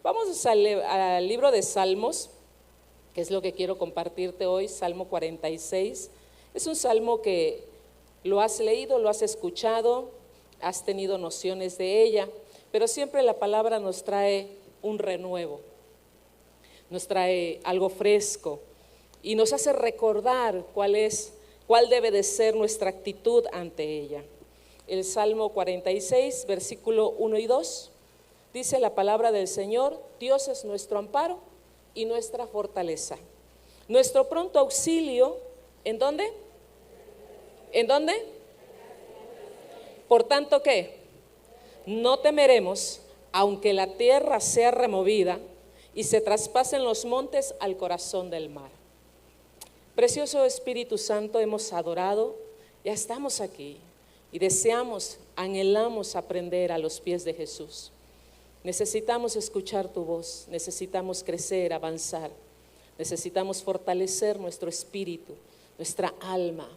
Vamos al libro de Salmos, que es lo que quiero compartirte hoy, Salmo 46. Es un salmo que lo has leído, lo has escuchado, has tenido nociones de ella, pero siempre la palabra nos trae un renuevo, nos trae algo fresco y nos hace recordar cuál debe de ser nuestra actitud ante ella. El Salmo 46, versículo 1 y 2, dice la palabra del Señor: Dios es nuestro amparo y nuestra fortaleza, nuestro pronto auxilio. ¿En dónde? ¿En dónde? Por tanto, ¿qué? No temeremos, aunque la tierra sea removida y se traspasen los montes al corazón del mar. Precioso Espíritu Santo, hemos adorado, ya estamos aquí y deseamos, anhelamos aprender a los pies de Jesús. Necesitamos escuchar tu voz, necesitamos crecer, avanzar, necesitamos fortalecer nuestro espíritu, nuestra alma.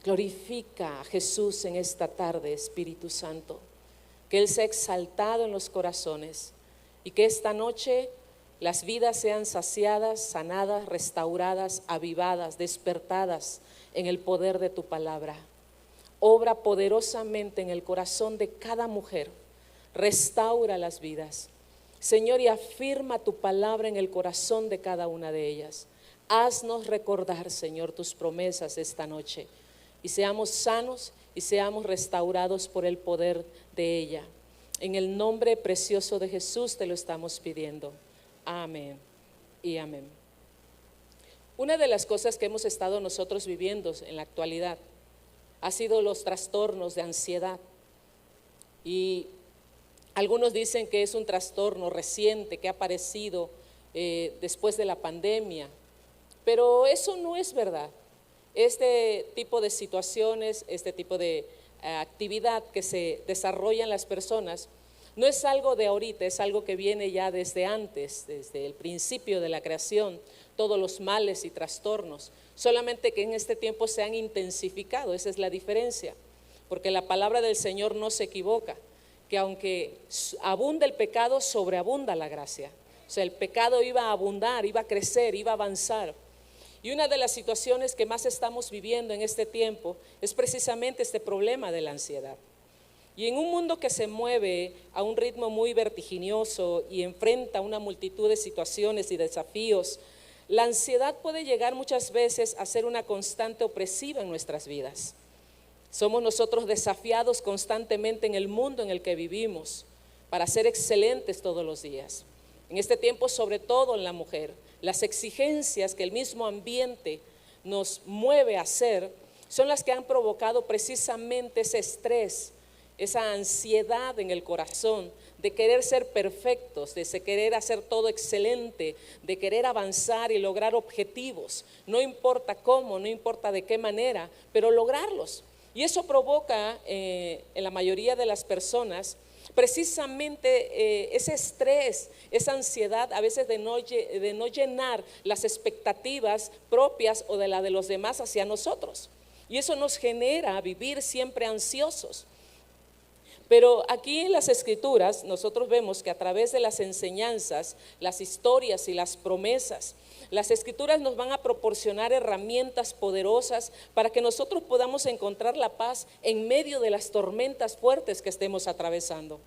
Glorifica a Jesús en esta tarde, Espíritu Santo, que Él sea exaltado en los corazones y que esta noche las vidas sean saciadas, sanadas, restauradas, avivadas, despertadas en el poder de tu palabra. Obra poderosamente en el corazón de cada mujer, restaura las vidas, Señor, y afirma tu palabra en el corazón de cada una de ellas. Haznos recordar, Señor, tus promesas esta noche y seamos sanos y seamos restaurados por el poder de ella. En el nombre precioso de Jesús te lo estamos pidiendo. Amén y amén. Una de las cosas que hemos estado nosotros viviendo en la actualidad ha sido los trastornos de ansiedad, y algunos dicen que es un trastorno reciente que ha aparecido después de la pandemia, pero eso no es verdad. Este tipo de situaciones, este tipo de actividad que se desarrolla en las personas no es algo de ahorita, es algo que viene ya desde antes, desde el principio de la creación, todos los males y trastornos, solamente que en este tiempo se han intensificado. Esa es la diferencia, porque la palabra del Señor no se equivoca, que aunque abunda el pecado, sobreabunda la gracia. O sea, el pecado iba a abundar, iba a crecer, iba a avanzar. Y una de las situaciones que más estamos viviendo en este tiempo es precisamente este problema de la ansiedad. Y en un mundo que se mueve a un ritmo muy vertiginoso y enfrenta una multitud de situaciones y desafíos, la ansiedad puede llegar muchas veces a ser una constante opresiva en nuestras vidas. Somos nosotros desafiados constantemente en el mundo en el que vivimos para ser excelentes todos los días. En este tiempo, sobre todo en la mujer, las exigencias que el mismo ambiente nos mueve a hacer son las que han provocado precisamente ese estrés, esa ansiedad en el corazón de querer ser perfectos, de querer hacer todo excelente, de querer avanzar y lograr objetivos, no importa cómo, no importa de qué manera, pero lograrlos. Y eso provoca en la mayoría de las personas precisamente ese estrés, esa ansiedad a veces de no llenar las expectativas propias o de la de los demás hacia nosotros. Y eso nos genera vivir siempre ansiosos. Pero aquí en las Escrituras nosotros vemos que a través de las enseñanzas, las historias y las promesas, las Escrituras nos van a proporcionar herramientas poderosas para que nosotros podamos encontrar la paz en medio de las tormentas fuertes que estemos atravesando.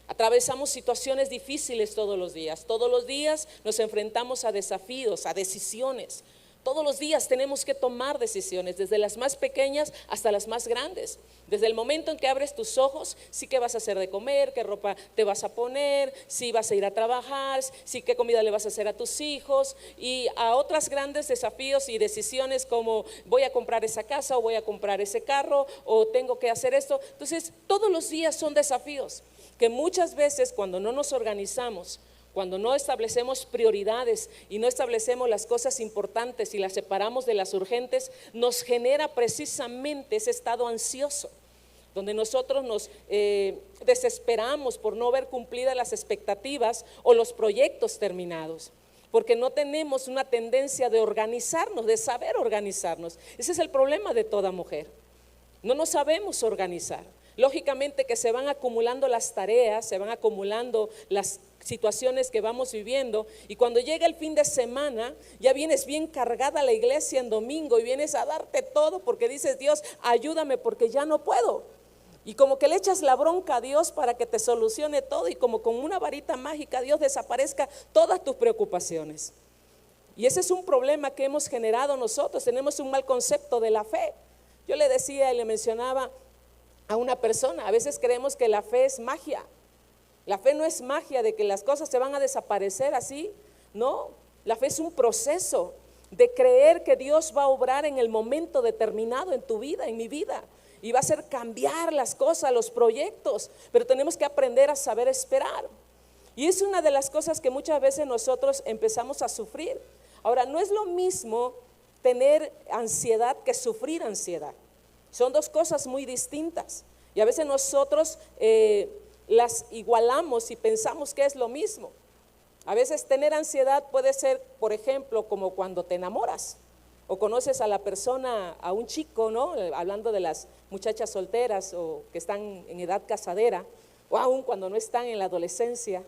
Atravesamos situaciones difíciles todos los días nos enfrentamos a desafíos, a decisiones. Todos los días tenemos que tomar decisiones, desde las más pequeñas hasta las más grandes. Desde el momento en que abres tus ojos, sí qué vas a hacer de comer, qué ropa te vas a poner, si vas a ir a trabajar, sí qué comida le vas a hacer a tus hijos, y a otros grandes desafíos y decisiones como voy a comprar esa casa o voy a comprar ese carro o tengo que hacer esto. Entonces, todos los días son desafíos que muchas veces cuando no nos organizamos, cuando no establecemos prioridades y no establecemos las cosas importantes y las separamos de las urgentes, nos genera precisamente ese estado ansioso, donde nosotros nos desesperamos por no ver cumplidas las expectativas o los proyectos terminados, porque no tenemos una tendencia de organizarnos, de saber organizarnos. Ese es el problema de toda mujer, no nos sabemos organizar. Lógicamente que se van acumulando las tareas, se van acumulando las situaciones que vamos viviendo, y cuando llega el fin de semana ya vienes bien cargada a la iglesia en domingo y vienes a darte todo porque dices: Dios, ayúdame porque ya no puedo. Y como que le echas la bronca a Dios para que te solucione todo, y como con una varita mágica Dios desaparezca todas tus preocupaciones. Y ese es un problema que hemos generado nosotros. Tenemos un mal concepto de la fe. Yo le decía y le mencionaba a una persona: a veces creemos que la fe es magia. La fe no es magia de que las cosas se van a desaparecer así, no. La fe es un proceso de creer que Dios va a obrar en el momento determinado en tu vida, en mi vida, y va a hacer cambiar las cosas, los proyectos, pero tenemos que aprender a saber esperar. Y es una de las cosas que muchas veces nosotros empezamos a sufrir. Ahora, no es lo mismo tener ansiedad que sufrir ansiedad. Son dos cosas muy distintas, y a veces nosotros las igualamos y pensamos que es lo mismo. A veces tener ansiedad puede ser, por ejemplo, como cuando te enamoras o conoces a la persona, a un chico, ¿no? Hablando de las muchachas solteras o que están en edad casadera, o aún cuando no están en la adolescencia,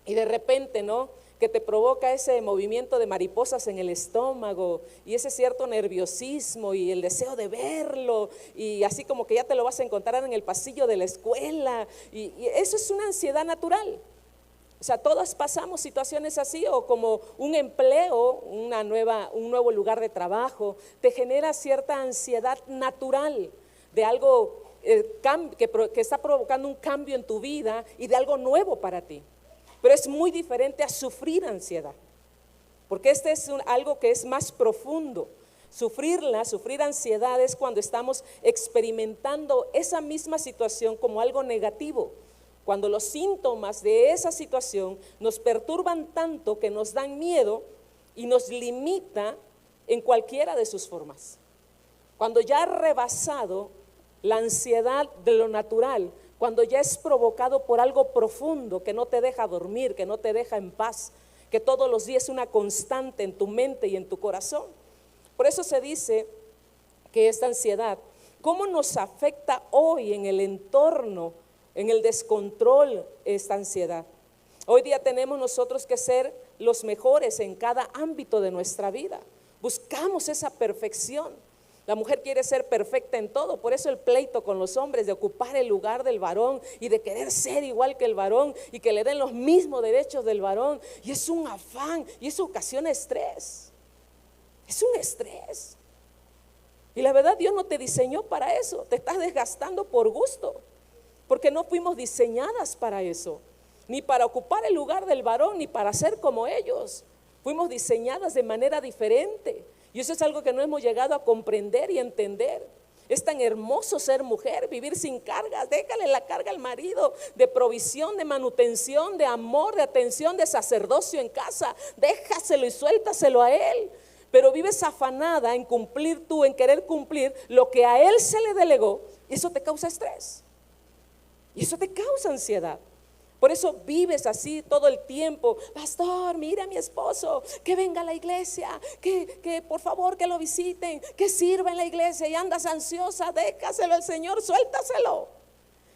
y de repente, ¿no?, que te provoca ese movimiento de mariposas en el estómago y ese cierto nerviosismo y el deseo de verlo, y así como que ya te lo vas a encontrar en el pasillo de la escuela, y eso es una ansiedad natural. O sea, todas pasamos situaciones así, o como un empleo, un nuevo lugar de trabajo, te genera cierta ansiedad natural de algo que está provocando un cambio en tu vida y de algo nuevo para ti. Pero es muy diferente a sufrir ansiedad, porque este es algo que es más profundo. Sufrir ansiedad es cuando estamos experimentando esa misma situación como algo negativo, cuando los síntomas de esa situación nos perturban tanto que nos dan miedo y nos limita en cualquiera de sus formas. Cuando ya ha rebasado la ansiedad de lo natural, cuando ya es provocado por algo profundo que no te deja dormir, que no te deja en paz, que todos los días es una constante en tu mente y en tu corazón. Por eso se dice que esta ansiedad, ¿cómo nos afecta hoy en el entorno, en el descontrol esta ansiedad? Hoy día tenemos nosotros que ser los mejores en cada ámbito de nuestra vida. Buscamos esa perfección. La mujer quiere ser perfecta en todo, por eso el pleito con los hombres de ocupar el lugar del varón y de querer ser igual que el varón y que le den los mismos derechos del varón, y es un afán y eso ocasiona estrés. Es un estrés. Y la verdad, Dios no te diseñó para eso. Te estás desgastando por gusto, porque no fuimos diseñadas para eso, ni para ocupar el lugar del varón, ni para ser como ellos. Fuimos diseñadas de manera diferente. Y eso es algo que no hemos llegado a comprender y entender. Es tan hermoso ser mujer, vivir sin cargas. Déjale la carga al marido de provisión, de manutención, de amor, de atención, de sacerdocio en casa. Déjaselo y suéltaselo a él. Pero vives afanada en cumplir tú, en querer cumplir lo que a él se le delegó, y eso te causa estrés. Y eso te causa ansiedad. Por eso vives así todo el tiempo. Pastor, mira a mi esposo, que venga a la iglesia, que por favor que lo visiten, que sirva en la iglesia, y andas ansiosa. Déjaselo al Señor, suéltaselo.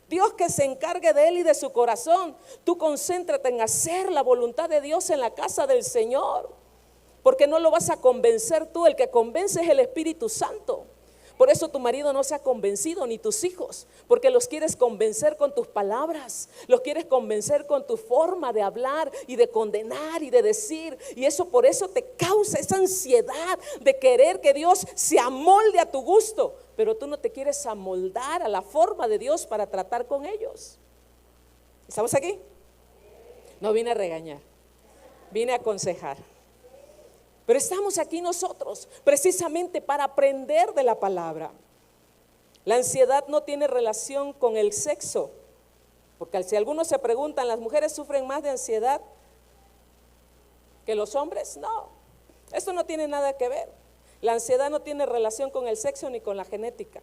Dios que se encargue de él y de su corazón. Tú concéntrate en hacer la voluntad de Dios en la casa del Señor, porque no lo vas a convencer tú. El que convence es el Espíritu Santo. Por eso tu marido no se ha convencido, ni tus hijos, porque los quieres convencer con tus palabras, los quieres convencer con tu forma de hablar y de condenar y de decir, y eso por eso te causa esa ansiedad de querer que Dios se amolde a tu gusto, pero tú no te quieres amoldar a la forma de Dios para tratar con ellos. ¿Estamos aquí? No vine a regañar, vine a aconsejar. Pero estamos aquí nosotros precisamente para aprender de la palabra. La ansiedad no tiene relación con el sexo, porque si algunos se preguntan, ¿las mujeres sufren más de ansiedad que los hombres? No, esto no tiene nada que ver. La ansiedad no tiene relación con el sexo ni con la genética.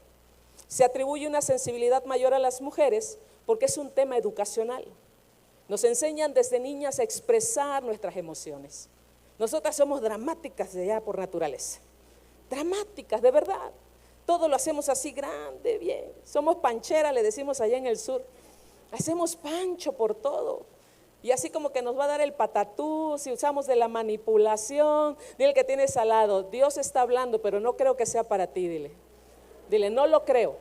Se atribuye una sensibilidad mayor a las mujeres porque es un tema educacional. Nos enseñan desde niñas a expresar nuestras emociones. Nosotras somos dramáticas de ya por naturaleza, dramáticas de verdad. todo lo hacemos así grande, bien. Somos pancheras, le decimos allá en el sur. Hacemos pancho por todo. Y así como que nos va a dar el patatú, si usamos de la manipulación. Dile que tienes al lado, Dios está hablando, pero no creo que sea para ti, dile. Dile, no lo creo.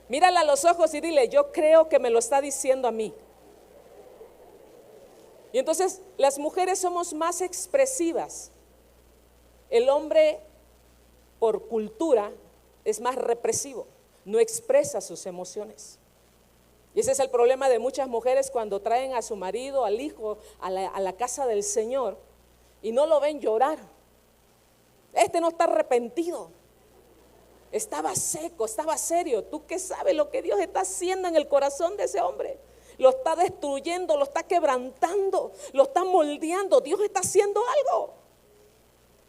Mírale a los ojos y dile, yo creo que me lo está diciendo a mí. Y entonces las mujeres somos más expresivas. El hombre, por cultura, es más represivo, no expresa sus emociones. Y ese es el problema de muchas mujeres cuando traen a su marido, al hijo, a la casa del Señor y no lo ven llorar. Este no está arrepentido, estaba seco, estaba serio. ¿Tú qué sabes lo que Dios está haciendo en el corazón de ese hombre? Lo está destruyendo, lo está quebrantando, lo está moldeando. Dios está haciendo algo.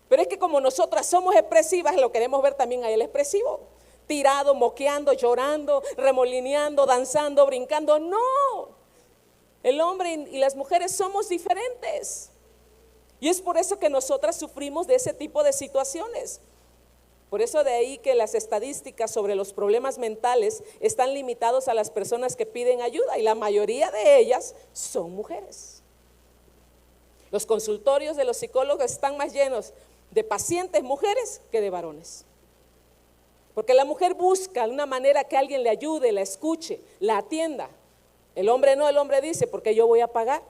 Pero es que como nosotras somos expresivas, lo queremos ver también a él expresivo. Tirado, moqueando, llorando, remolineando, danzando, brincando. No, el hombre y las mujeres somos diferentes. Y es por eso que nosotras sufrimos de ese tipo de situaciones. Por eso de ahí que las estadísticas sobre los problemas mentales están limitados a las personas que piden ayuda, y la mayoría de ellas son mujeres. Los consultorios de los psicólogos están más llenos de pacientes mujeres que de varones. Porque la mujer busca una manera que alguien le ayude, la escuche, la atienda. El hombre no, el hombre dice, ¿por qué yo voy a pagar?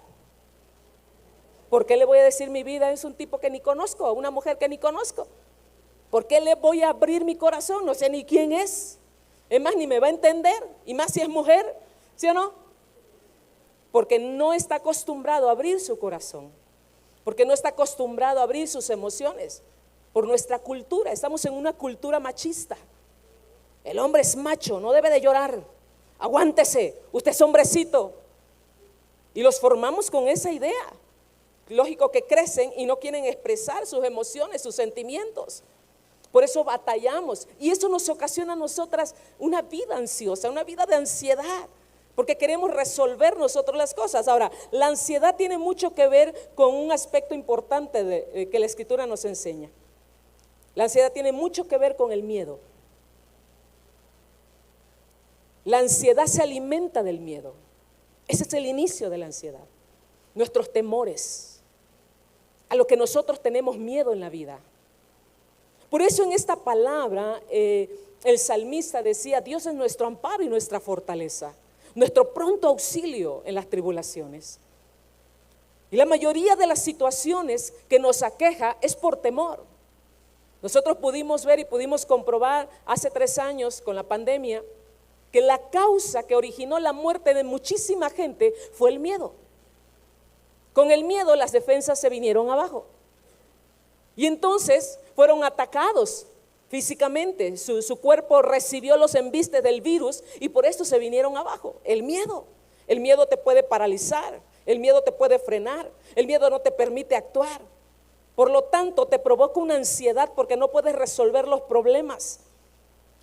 ¿Por qué le voy a decir mi vida? Es un tipo que ni conozco, una mujer que ni conozco. ¿Por qué le voy a abrir mi corazón? No sé ni quién es. Es más, ni me va a entender, y más si es mujer, ¿sí o no? Porque no está acostumbrado a abrir su corazón, porque no está acostumbrado a abrir sus emociones. Por nuestra cultura, estamos en una cultura machista. El hombre es macho, no debe de llorar. Aguántese, usted es hombrecito. Y los formamos con esa idea. Lógico que crecen y no quieren expresar sus emociones, sus sentimientos. Por eso batallamos, y eso nos ocasiona a nosotras una vida ansiosa, una vida de ansiedad, porque queremos resolver nosotros las cosas. Ahora, la ansiedad tiene mucho que ver con un aspecto importante que la Escritura nos enseña. La ansiedad tiene mucho que ver con el miedo. La ansiedad se alimenta del miedo. Ese es el inicio de la ansiedad. Nuestros temores, a lo que nosotros tenemos miedo en la vida. Por eso en esta palabra el salmista decía, Dios es nuestro amparo y nuestra fortaleza, nuestro pronto auxilio en las tribulaciones. Y la mayoría de las situaciones que nos aqueja es por temor. Nosotros pudimos ver y pudimos comprobar hace 3 años con la pandemia que la causa que originó la muerte de muchísima gente fue el miedo. Con el miedo las defensas se vinieron abajo. Y entonces fueron atacados físicamente, su cuerpo recibió los embistes del virus y por esto se vinieron abajo. El miedo te puede paralizar, el miedo te puede frenar, el miedo no te permite actuar. Por lo tanto, te provoca una ansiedad porque no puedes resolver los problemas.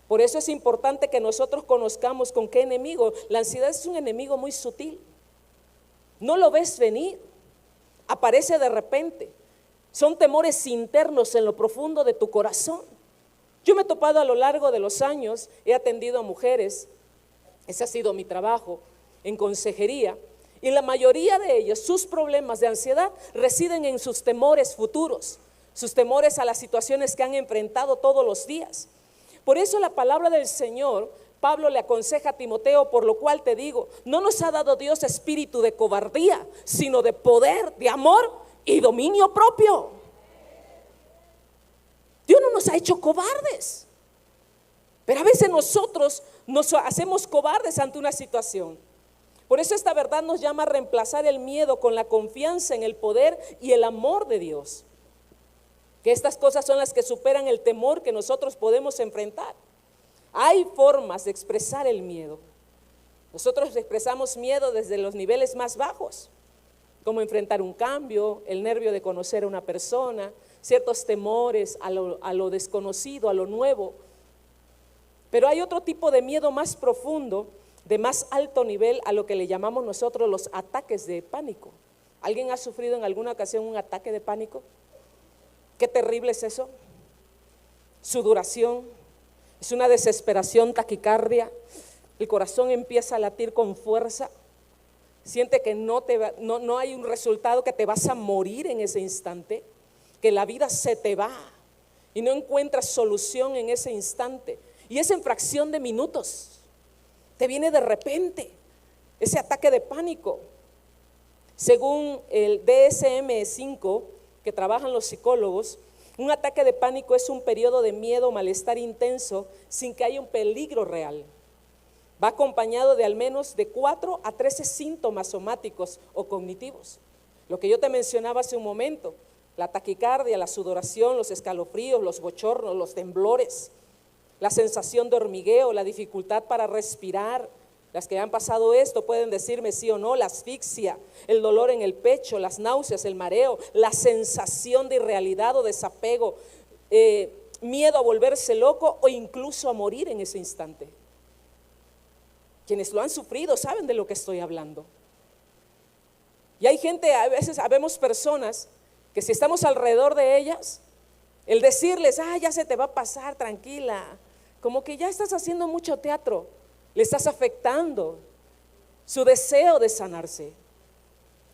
Por eso es importante que nosotros conozcamos con qué enemigo. La ansiedad es un enemigo muy sutil. No lo ves venir, aparece de repente. Son temores internos en lo profundo de tu corazón. Yo me he topado a lo largo de los años, he atendido a mujeres, ese ha sido mi trabajo en consejería, y la mayoría de ellos, sus problemas de ansiedad residen en sus temores futuros, sus temores a las situaciones que han enfrentado todos los días. Por eso la palabra del Señor, Pablo le aconseja a Timoteo, por lo cual te digo, no nos ha dado Dios espíritu de cobardía, sino de poder, de amor y dominio propio. Dios no nos ha hecho cobardes, pero a veces nosotros nos hacemos cobardes ante una situación. Por eso esta verdad nos llama a reemplazar el miedo con la confianza en el poder y el amor de Dios. Que estas cosas son las que superan el temor que nosotros podemos enfrentar. Hay formas de expresar el miedo. Nosotros expresamos miedo desde los niveles más bajos, como enfrentar un cambio, el nervio de conocer a una persona, ciertos temores a lo desconocido, a lo nuevo. Pero hay otro tipo de miedo más profundo, de más alto nivel, a lo que le llamamos nosotros los ataques de pánico. ¿Alguien ha sufrido en alguna ocasión un ataque de pánico? Qué terrible es eso. Su duración, Es una desesperación, taquicardia, el corazón empieza a latir con fuerza, siente que no hay un resultado, que te vas a morir en ese instante, que la vida se te va y no encuentras solución en ese instante. Y es en fracción de minutos, te viene de repente ese ataque de pánico. Según el DSM-5 que trabajan los psicólogos, un ataque de pánico es un periodo de miedo o malestar intenso sin que haya un peligro real. Va acompañado de al menos de 4 a 13 síntomas somáticos o cognitivos. Lo que yo te mencionaba hace un momento, la taquicardia, la sudoración, los escalofríos, los bochornos, los temblores, la sensación de hormigueo, la dificultad para respirar. Las que han pasado esto pueden decirme sí o no, la asfixia, el dolor en el pecho, las náuseas, el mareo, la sensación de irrealidad o desapego, miedo a volverse loco o incluso a morir en ese instante. Quienes lo han sufrido saben de lo que estoy hablando. Y hay gente, a veces habemos personas que si estamos alrededor de ellas, el decirles, ya se te va a pasar, tranquila, como que ya estás haciendo mucho teatro, le estás afectando su deseo de sanarse.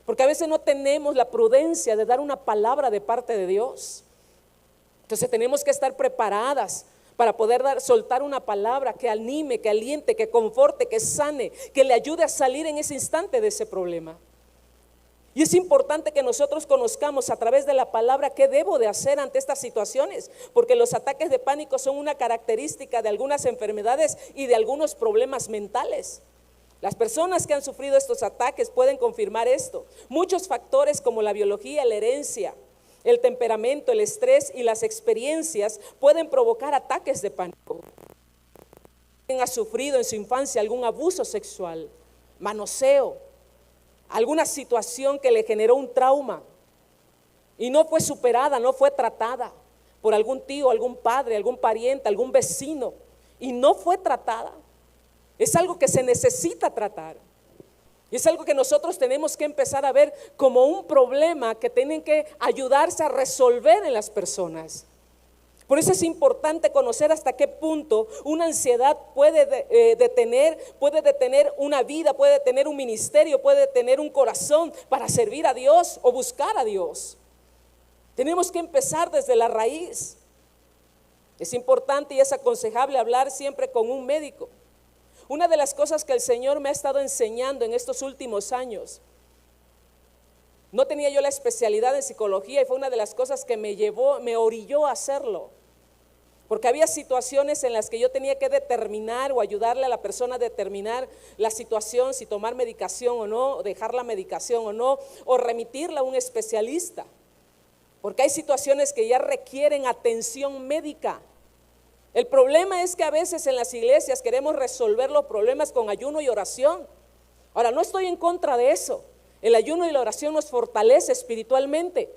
Porque a veces no tenemos la prudencia de dar una palabra de parte de Dios. Entonces tenemos que estar preparadas para poder soltar una palabra que anime, que aliente, que conforte, que sane, que le ayude a salir en ese instante de ese problema. Y es importante que nosotros conozcamos a través de la palabra qué debo de hacer ante estas situaciones, porque los ataques de pánico son una característica de algunas enfermedades y de algunos problemas mentales. Las personas que han sufrido estos ataques pueden confirmar esto. Muchos factores como la biología, la herencia, el temperamento, el estrés y las experiencias pueden provocar ataques de pánico. ¿Alguien ha sufrido en su infancia algún abuso sexual, manoseo, alguna situación que le generó un trauma y no fue superada, no fue tratada por algún tío, algún padre, algún pariente, algún vecino, y no fue tratada? Es algo que se necesita tratar. Y es algo que nosotros tenemos que empezar a ver como un problema que tienen que ayudarse a resolver en las personas. Por eso es importante conocer hasta qué punto una ansiedad puede detener una vida, puede detener un ministerio, puede detener un corazón para servir a Dios o buscar a Dios. Tenemos que empezar desde la raíz. Es importante y es aconsejable hablar siempre con un médico. Una de las cosas que el Señor me ha estado enseñando en estos últimos años, no tenía yo la especialidad en psicología y fue una de las cosas que me orilló a hacerlo. Porque había situaciones en las que yo tenía que determinar o ayudarle a la persona a determinar la situación, si tomar medicación o no, dejar la medicación o no, o remitirla a un especialista. Porque hay situaciones que ya requieren atención médica. El problema es que a veces en las iglesias queremos resolver los problemas con ayuno y oración. Ahora, no estoy en contra de eso. El ayuno y la oración nos fortalece espiritualmente.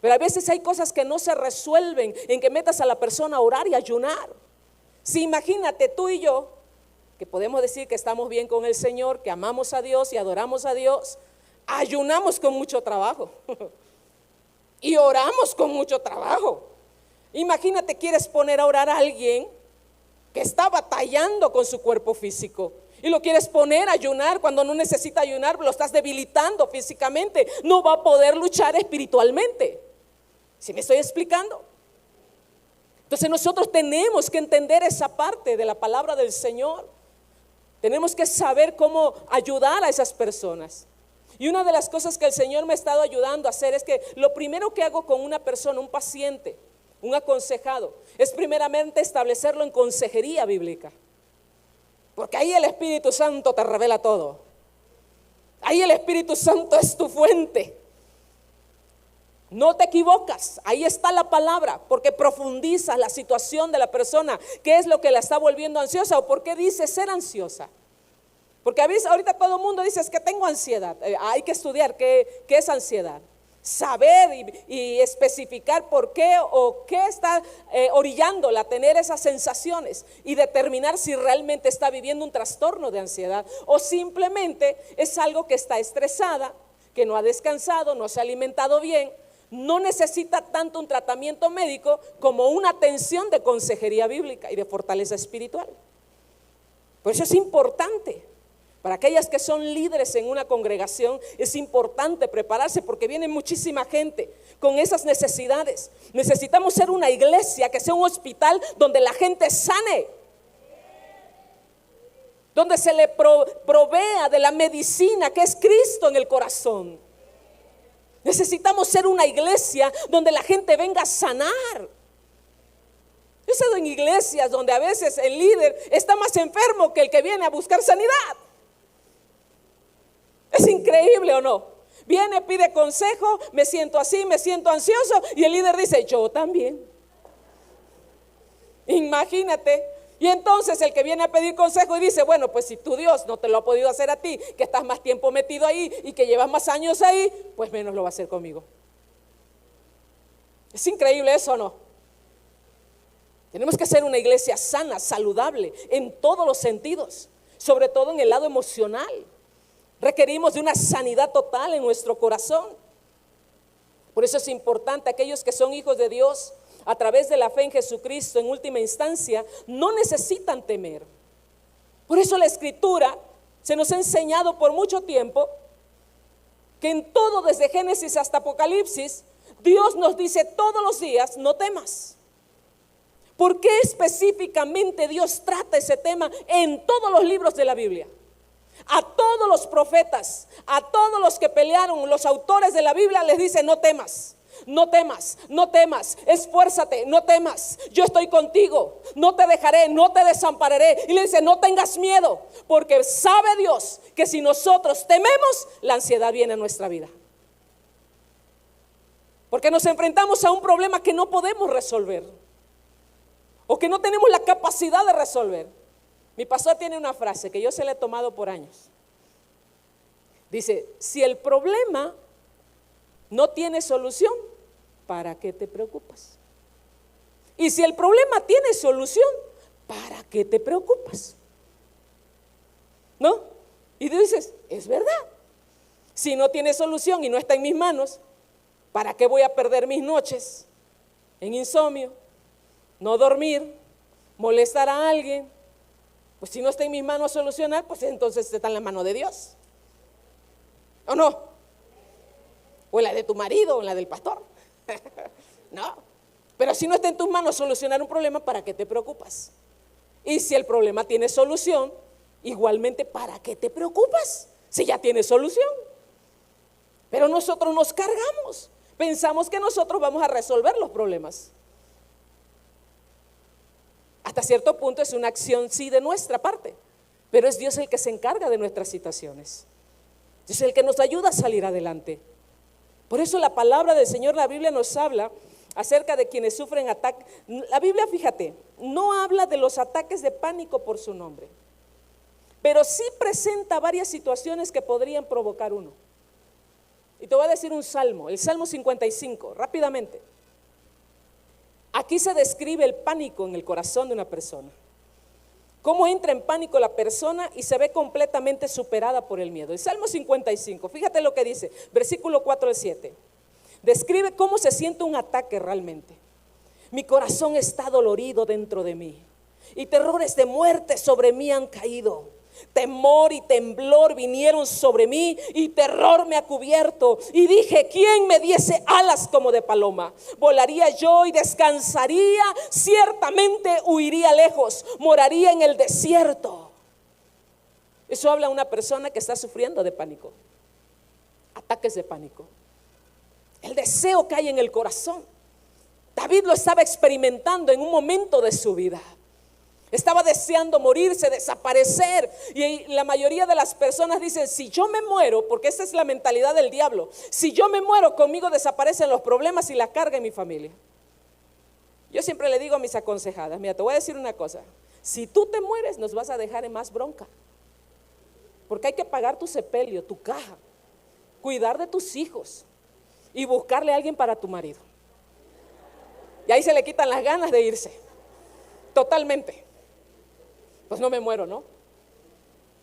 Pero a veces hay cosas que no se resuelven en que metas a la persona a orar y ayunar. Si imagínate tú y yo, que podemos decir que estamos bien con el Señor, que amamos a Dios y adoramos a Dios, ayunamos con mucho trabajo y oramos con mucho trabajo. Imagínate, quieres poner a orar a alguien que está batallando con su cuerpo físico y lo quieres poner a ayunar cuando no necesita ayunar, lo estás debilitando físicamente, no va a poder luchar espiritualmente. ¿Sí me estoy explicando? Entonces nosotros tenemos que entender esa parte de la palabra del Señor. Tenemos que saber cómo ayudar a esas personas. Y una de las cosas que el Señor me ha estado ayudando a hacer es que lo primero que hago con una persona, un paciente, un aconsejado, es primeramente establecerlo en consejería bíblica. Porque ahí el Espíritu Santo te revela todo. Ahí el Espíritu Santo es tu fuente. No te equivocas, ahí está la palabra, porque profundizas la situación de la persona, qué es lo que la está volviendo ansiosa o por qué dice ser ansiosa. Porque a veces ahorita todo el mundo dice es que tengo ansiedad. Hay que estudiar qué es ansiedad, saber y especificar por qué o qué está orillándola a tener esas sensaciones y determinar si realmente está viviendo un trastorno de ansiedad o simplemente es algo que está estresada, que no ha descansado, no se ha alimentado bien, no necesita tanto un tratamiento médico como una atención de consejería bíblica y de fortaleza espiritual. Por eso es importante, para aquellas que son líderes en una congregación, es importante prepararse porque viene muchísima gente con esas necesidades. Necesitamos ser una iglesia que sea un hospital donde la gente sane, donde se le provea de la medicina que es Cristo en el corazón. Necesitamos ser una iglesia donde la gente venga a sanar. Yo he estado en iglesias donde a veces el líder está más enfermo que el que viene a buscar sanidad. ¿Es increíble o no? Viene, pide consejo, me siento así, me siento ansioso, y el líder dice, yo también. Imagínate. Y entonces el que viene a pedir consejo y dice, bueno, pues si tu Dios no te lo ha podido hacer a ti, que estás más tiempo metido ahí y que llevas más años ahí, pues menos lo va a hacer conmigo. ¿Es increíble eso o no? Tenemos que ser una iglesia sana, saludable, en todos los sentidos, sobre todo en el lado emocional. Requerimos de una sanidad total en nuestro corazón. Por eso es importante, aquellos que son hijos de Dios, a través de la fe en Jesucristo, en última instancia, no necesitan temer. Por eso la Escritura se nos ha enseñado por mucho tiempo que en todo, desde Génesis hasta Apocalipsis, Dios nos dice todos los días, no temas. ¿Por qué específicamente Dios trata ese tema en todos los libros de la Biblia? A todos los profetas, a todos los que pelearon, los autores de la Biblia les dice, no temas. No temas, no temas, esfuérzate, no temas, yo estoy contigo, no te dejaré, no te desampararé. Y le dice, no tengas miedo, porque sabe Dios que si nosotros tememos, la ansiedad viene a nuestra vida. Porque nos enfrentamos a un problema que no podemos resolver, o que no tenemos la capacidad de resolver. Mi pastor tiene una frase que yo se la he tomado por años. Dice, si el problema no tiene solución, ¿para qué te preocupas? Y si el problema tiene solución, ¿para qué te preocupas? ¿No? Y dices, es verdad. Si no tiene solución y no está en mis manos, ¿para qué voy a perder mis noches en insomnio, no dormir, molestar a alguien? Pues si no está en mis manos solucionar, pues entonces está en la mano de Dios. ¿O no? O en la de tu marido o en la del pastor. No. Pero si no está en tus manos solucionar un problema, ¿para qué te preocupas? Y si el problema tiene solución, igualmente, ¿para qué te preocupas? Si ya tiene solución. Pero nosotros nos cargamos. Pensamos que nosotros vamos a resolver los problemas. Hasta cierto punto es una acción, sí, de nuestra parte. Pero es Dios el que se encarga de nuestras situaciones. Es el que nos ayuda a salir adelante. Por eso la palabra del Señor, la Biblia nos habla acerca de quienes sufren ataques. La Biblia, fíjate, no habla de los ataques de pánico por su nombre, pero sí presenta varias situaciones que podrían provocar uno. Y te voy a decir un salmo, el Salmo 55, rápidamente. Aquí se describe el pánico en el corazón de una persona. Cómo entra en pánico la persona y se ve completamente superada por el miedo. El Salmo 55, fíjate lo que dice, versículo 4 al 7. Describe cómo se siente un ataque realmente. Mi corazón está dolorido dentro de mí, y terrores de muerte sobre mí han caído. Temor y temblor vinieron sobre mí, y terror me ha cubierto. Y dije, ¿quién me diese alas como de paloma? Volaría yo y descansaría, ciertamente huiría lejos, moraría en el desierto. Eso habla una persona que está sufriendo de pánico, ataques de pánico. El deseo que hay en el corazón, David lo estaba experimentando en un momento de su vida. Estaba deseando morirse, desaparecer. Y la mayoría de las personas dicen, si yo me muero, porque esa es la mentalidad del diablo, si yo me muero, conmigo desaparecen los problemas y la carga en mi familia. Yo siempre le digo a mis aconsejadas, mira, te voy a decir una cosa, si tú te mueres nos vas a dejar en más bronca, porque hay que pagar tu sepelio, tu caja, cuidar de tus hijos y buscarle a alguien para tu marido. Y ahí se le quitan las ganas de irse, totalmente. Pues no me muero, ¿no?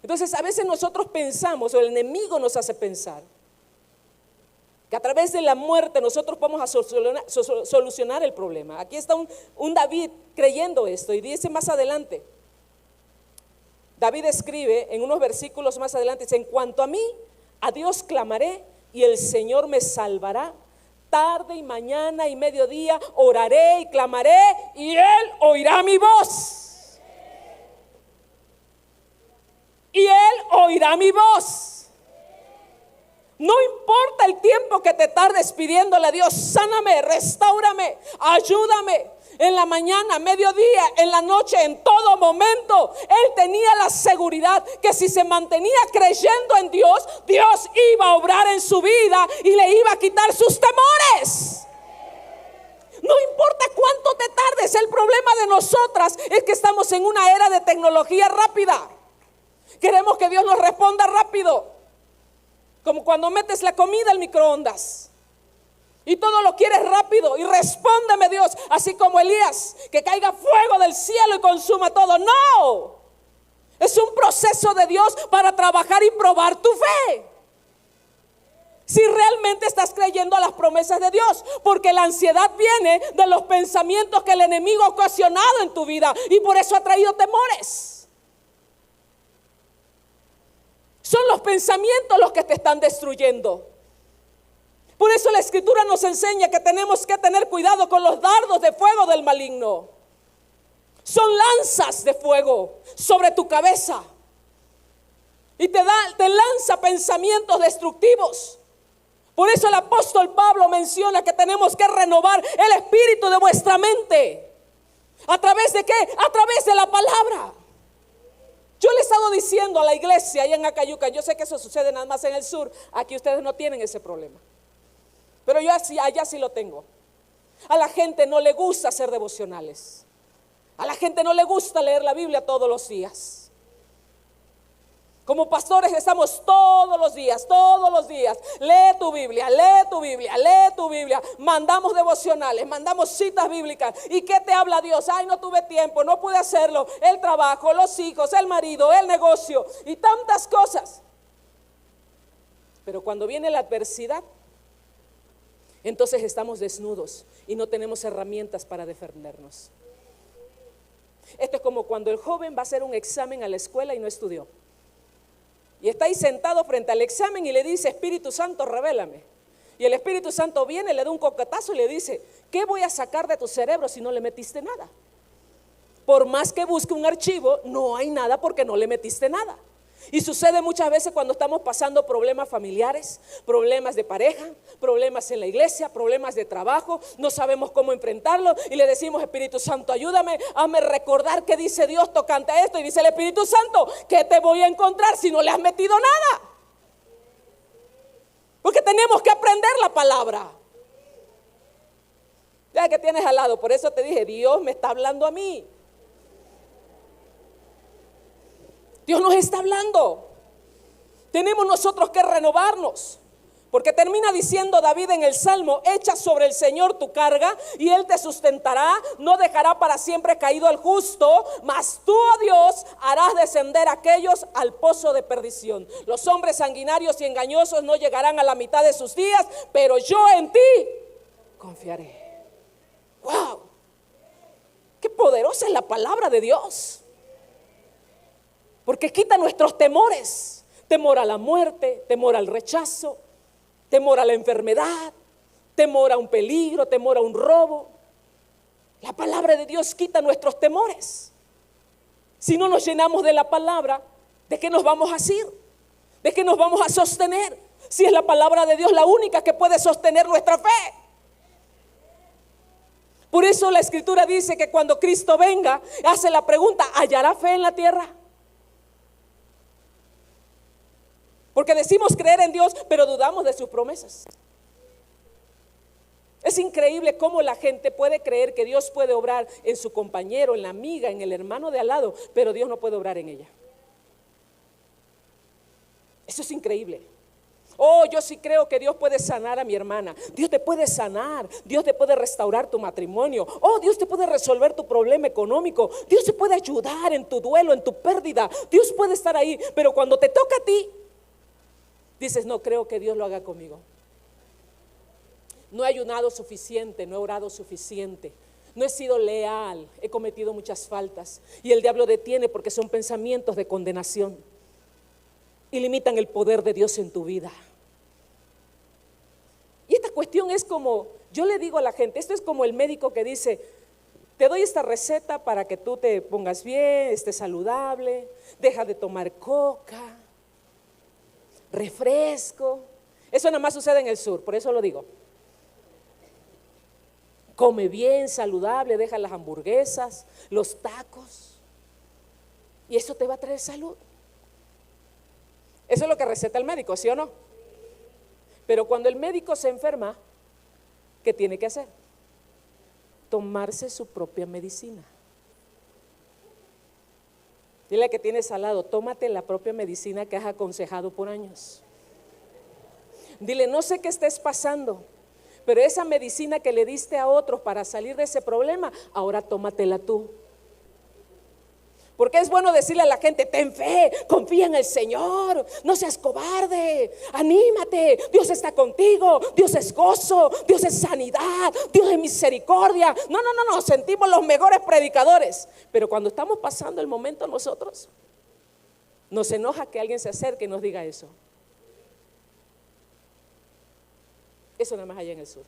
Entonces a veces nosotros pensamos, o el enemigo nos hace pensar, que a través de la muerte nosotros vamos a solucionar el problema. Aquí está un David creyendo esto y dice más adelante, David escribe en unos versículos más adelante, dice: en cuanto a mí, a Dios clamaré y el Señor me salvará. Tarde y mañana y mediodía oraré y clamaré y Él oirá mi voz. Y Él oirá mi voz. No importa el tiempo que te tardes pidiéndole a Dios: sáname, restáurame, ayúdame. En la mañana, mediodía, en la noche, en todo momento, él tenía la seguridad que si se mantenía creyendo en Dios, Dios iba a obrar en su vida y le iba a quitar sus temores. No importa cuánto te tardes, el problema de nosotras es que estamos en una era de tecnología rápida. Queremos que Dios nos responda rápido. Como cuando metes la comida al microondas y todo lo quieres rápido. Y respóndeme, Dios, así como Elías, que caiga fuego del cielo y consuma todo. No, es un proceso de Dios para trabajar y probar tu fe. Si realmente estás creyendo a las promesas de Dios, porque la ansiedad viene de los pensamientos que el enemigo ha ocasionado en tu vida y por eso ha traído temores. Son los pensamientos los que te están destruyendo. Por eso la Escritura nos enseña que tenemos que tener cuidado con los dardos de fuego del maligno. Son lanzas de fuego sobre tu cabeza y te lanza pensamientos destructivos. Por eso el apóstol Pablo menciona que tenemos que renovar el espíritu de vuestra mente. ¿A través de qué? A través de la palabra. Yo le he estado diciendo a la iglesia allá en Acayucan, yo sé que eso sucede nada más en el sur, aquí ustedes no tienen ese problema, pero yo allá sí lo tengo. A la gente no le gusta hacer devocionales, a la gente no le gusta leer la Biblia todos los días. Como pastores estamos todos los días, lee tu Biblia, lee tu Biblia, lee tu Biblia. Mandamos devocionales, mandamos citas bíblicas. ¿Y qué te habla Dios? Ay, no tuve tiempo, no pude hacerlo. El trabajo, los hijos, el marido, el negocio y tantas cosas. Pero cuando viene la adversidad, entonces estamos desnudos y no tenemos herramientas para defendernos. Esto es como cuando el joven va a hacer un examen a la escuela y no estudió. Y está ahí sentado frente al examen y le dice: Espíritu Santo, revélame. Y el Espíritu Santo viene, le da un cocotazo y le dice: ¿qué voy a sacar de tu cerebro si no le metiste nada? Por más que busque un archivo, no hay nada porque no le metiste nada. Y sucede muchas veces cuando estamos pasando problemas familiares, problemas de pareja, problemas en la iglesia, problemas de trabajo, no sabemos cómo enfrentarlo y le decimos: Espíritu Santo, ayúdame, hazme recordar qué dice Dios tocante a esto. Y dice el Espíritu Santo: ¿qué te voy a encontrar si no le has metido nada? Porque tenemos que aprender la palabra. Ya que tienes al lado, por eso te dije, Dios me está hablando a mí. Dios nos está hablando. Tenemos nosotros que renovarnos. Porque termina diciendo David en el Salmo: echa sobre el Señor tu carga y Él te sustentará, no dejará para siempre caído al justo, mas tú, oh Dios, harás descender a aquellos al pozo de perdición. Los hombres sanguinarios y engañosos no llegarán a la mitad de sus días, pero yo en ti confiaré. ¡Wow! ¡Qué poderosa es la palabra de Dios! Porque quita nuestros temores. Temor a la muerte, temor al rechazo, temor a la enfermedad, temor a un peligro, temor a un robo. La palabra de Dios quita nuestros temores. Si no nos llenamos de la palabra, ¿de qué nos vamos a asir? ¿De qué nos vamos a sostener? Si es la palabra de Dios la única que puede sostener nuestra fe. Por eso la Escritura dice que cuando Cristo venga, hace la pregunta: ¿hallará fe en la tierra? Porque decimos creer en Dios, pero dudamos de sus promesas. Es increíble cómo la gente puede creer que Dios puede obrar en su compañero, en la amiga, en el hermano de al lado, pero Dios no puede obrar en ella. Eso es increíble. Oh, yo sí creo que Dios puede sanar a mi hermana. Dios te puede sanar. Dios te puede restaurar tu matrimonio. Oh, Dios te puede resolver tu problema económico. Dios te puede ayudar en tu duelo, en tu pérdida. Dios puede estar ahí, pero cuando te toca a ti, dices: no creo que Dios lo haga conmigo. No he ayunado suficiente, no he orado suficiente, no he sido leal, he cometido muchas faltas. Y el diablo detiene porque son pensamientos de condenación y limitan el poder de Dios en tu vida. Y esta cuestión es como, yo le digo a la gente, esto es como el médico que dice: te doy esta receta para que tú te pongas bien, estés saludable, deja de tomar coca, refresco. Eso nada más sucede en el sur, por eso lo digo. Come bien, saludable, deja las hamburguesas, los tacos, y eso te va a traer salud. Eso es lo que receta el médico, ¿sí o no? Pero cuando el médico se enferma, ¿qué tiene que hacer? Tomarse su propia medicina. Dile que tienes al lado: tómate la propia medicina que has aconsejado por años. Dile: no sé qué estés pasando, pero esa medicina que le diste a otros para salir de ese problema, ahora tómatela tú. Porque es bueno decirle a la gente: ten fe, confía en el Señor, no seas cobarde, anímate, Dios está contigo, Dios es gozo, Dios es sanidad, Dios es misericordia. No, sentimos los mejores predicadores, pero cuando estamos pasando el momento nosotros, nos enoja que alguien se acerque y nos diga eso. Eso nada más allá en el sur.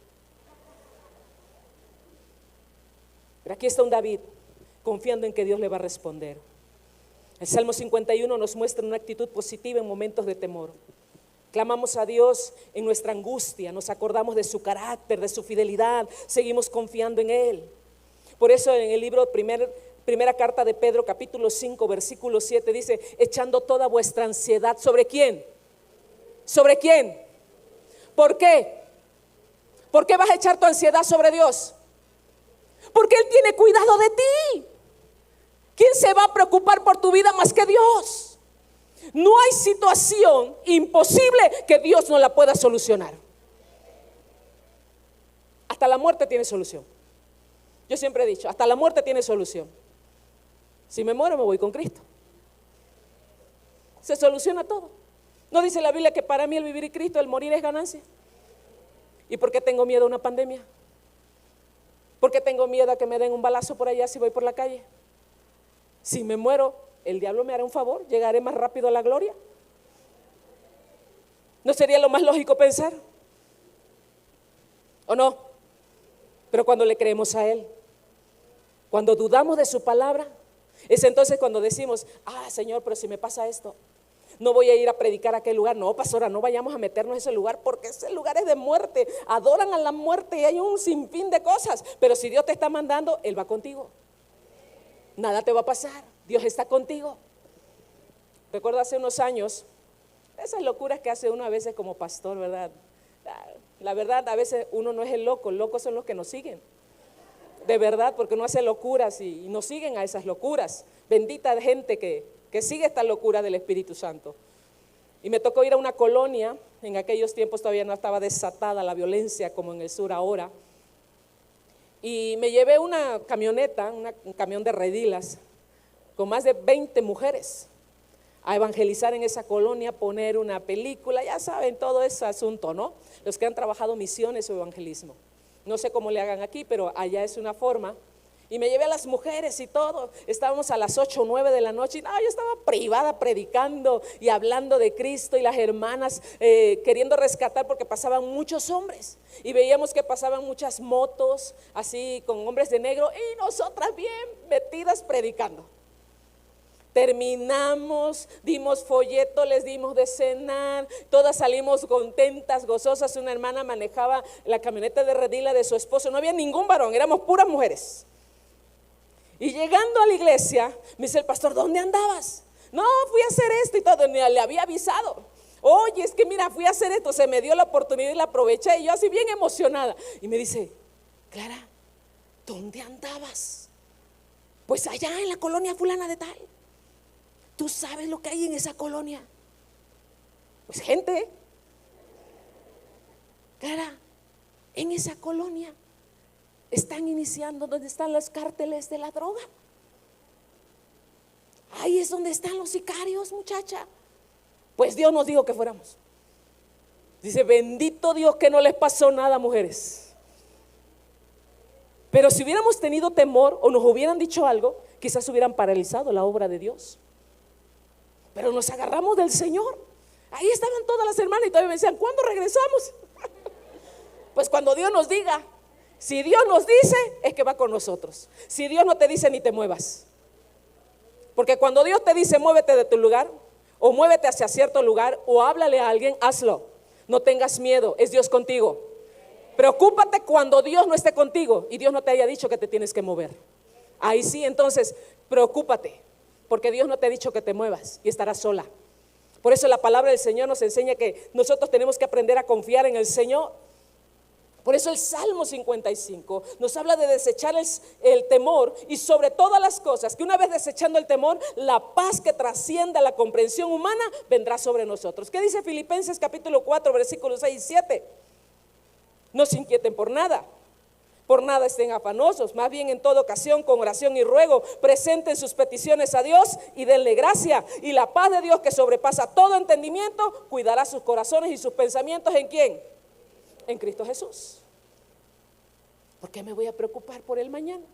Pero aquí está un David confiando en que Dios le va a responder. El Salmo 51 nos muestra una actitud positiva en momentos de temor. Clamamos a Dios en nuestra angustia, nos acordamos de su carácter, de su fidelidad, seguimos confiando en Él. Por eso en el libro primera carta de Pedro, capítulo 5, versículo 7 dice: echando toda vuestra ansiedad. ¿Sobre quién? ¿Sobre quién? ¿Por qué? ¿Por qué vas a echar tu ansiedad sobre Dios? Porque Él tiene cuidado de ti. ¿Quién se va a preocupar por tu vida más que Dios? No hay situación imposible que Dios no la pueda solucionar. Hasta la muerte tiene solución. Yo siempre he dicho, hasta la muerte tiene solución. Si me muero, me voy con Cristo. Se soluciona todo. ¿No dice la Biblia que para mí el vivir y Cristo, el morir es ganancia? ¿Y por qué tengo miedo a una pandemia? ¿Por qué tengo miedo a que me den un balazo por allá si voy por la calle? Si me muero, el diablo me hará un favor, llegaré más rápido a la gloria. ¿No sería lo más lógico pensar? ¿O no? Pero cuando le creemos a Él, cuando dudamos de su palabra, es entonces cuando decimos: Señor, pero si me pasa esto, no voy a ir a predicar a aquel lugar. No, pastora, no vayamos a meternos a ese lugar, porque ese lugar es de muerte, adoran a la muerte y hay un sinfín de cosas. Pero si Dios te está mandando, Él va contigo. Nada te va a pasar, Dios está contigo. Recuerdo hace unos años, esas locuras que hace uno a veces como pastor, ¿verdad? La verdad, a veces uno no es el loco, locos son los que nos siguen. De verdad, porque uno hace locuras y nos siguen a esas locuras. Bendita gente que sigue esta locura del Espíritu Santo. Y me tocó ir a una colonia. En aquellos tiempos todavía no estaba desatada la violencia como en el sur ahora. Y me llevé una camioneta, un camión de redilas, con más de 20 mujeres, a evangelizar en esa colonia, poner una película, ya saben todo ese asunto, ¿no? Los que han trabajado misiones o evangelismo. No sé cómo le hagan aquí, pero allá es una forma. Y me llevé a las mujeres y todo. Estábamos a las 8 o 9 de la noche y yo estaba privada predicando y hablando de Cristo, y las hermanas queriendo rescatar, porque pasaban muchos hombres y veíamos que pasaban muchas motos así con hombres de negro, y nosotras bien metidas predicando. Terminamos, dimos folleto, les dimos de cenar, todas salimos contentas, gozosas. Una hermana manejaba la camioneta de redila de su esposo, no había ningún varón, éramos puras mujeres. Y llegando a la iglesia, me dice el pastor: ¿dónde andabas? No, fui a hacer esto y todo, ni le había avisado. Oye, es que mira, fui a hacer esto, se me dio la oportunidad y la aproveché, y yo así bien emocionada. Y me dice: Clara, ¿dónde andabas? Pues allá en la colonia fulana de tal. ¿Tú sabes lo que hay en esa colonia? Pues gente. Clara, en esa colonia están iniciando donde están los cárteles de la droga. Ahí es donde están los sicarios, muchacha. Pues Dios nos dijo que fuéramos. Dice, bendito Dios que no les pasó nada, mujeres. Pero si hubiéramos tenido temor o nos hubieran dicho algo, quizás hubieran paralizado la obra de Dios. Pero nos agarramos del Señor. Ahí estaban todas las hermanas y todavía me decían, ¿cuándo regresamos? Pues cuando Dios nos diga. Si Dios nos dice, es que va con nosotros. Si Dios no te dice, ni te muevas. Porque cuando Dios te dice, muévete de tu lugar, o muévete hacia cierto lugar, o háblale a alguien, hazlo. No tengas miedo, es Dios contigo. Preocúpate cuando Dios no esté contigo y Dios no te haya dicho que te tienes que mover. Ahí sí, entonces, preocúpate, porque Dios no te ha dicho que te muevas y estarás sola. Por eso la palabra del Señor nos enseña que nosotros tenemos que aprender a confiar en el Señor. Por eso el Salmo 55 nos habla de desechar el temor y sobre todas las cosas, que una vez desechando el temor, la paz que trascienda la comprensión humana vendrá sobre nosotros. ¿Qué dice Filipenses capítulo 4, versículos 6 y 7? No se inquieten por nada estén afanosos, más bien en toda ocasión con oración y ruego presenten sus peticiones a Dios y denle gracia, y la paz de Dios que sobrepasa todo entendimiento cuidará sus corazones y sus pensamientos. ¿En quién? En Cristo Jesús. ¿Por qué me voy a preocupar por el mañana?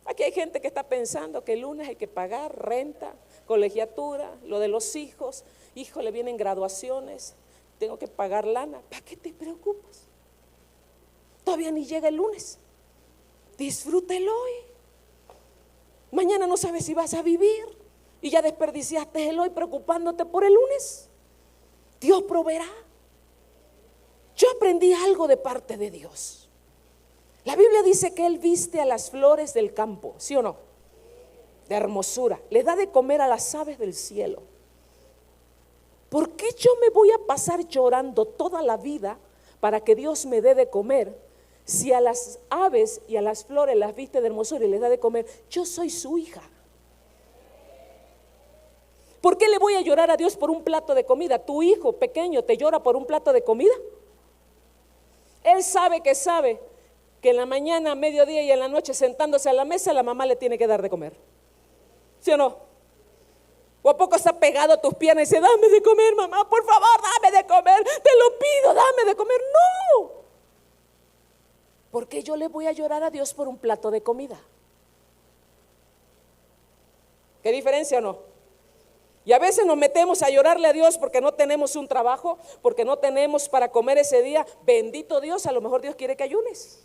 Aquí hay gente que está pensando que el lunes hay que pagar renta, colegiatura, lo de los hijos. Híjole, vienen graduaciones, tengo que pagar lana. ¿Para qué te preocupas? Todavía ni llega el lunes. Disfrútelo hoy. Mañana no sabes si vas a vivir y ya desperdiciaste el hoy preocupándote por el lunes. Dios proveerá. Yo aprendí algo de parte de Dios. La Biblia dice que Él viste a las flores del campo, ¿sí o no? De hermosura, le da de comer a las aves del cielo. ¿Por qué yo me voy a pasar llorando toda la vida para que Dios me dé de comer? Si a las aves y a las flores las viste de hermosura y les da de comer, yo soy su hija. ¿Por qué le voy a llorar a Dios por un plato de comida? ¿Tu hijo pequeño te llora por un plato de comida? Él sabe que en la mañana, a mediodía y en la noche sentándose a la mesa, la mamá le tiene que dar de comer. ¿Sí o no? ¿O a poco está pegado a tus piernas y dice, dame de comer, mamá, por favor, dame de comer, te lo pido, dame de comer? No. ¿Por qué yo le voy a llorar a Dios por un plato de comida? ¿Qué diferencia o no? Y a veces nos metemos a llorarle a Dios porque no tenemos un trabajo, porque no tenemos para comer ese día. Bendito Dios, a lo mejor Dios quiere que ayunes.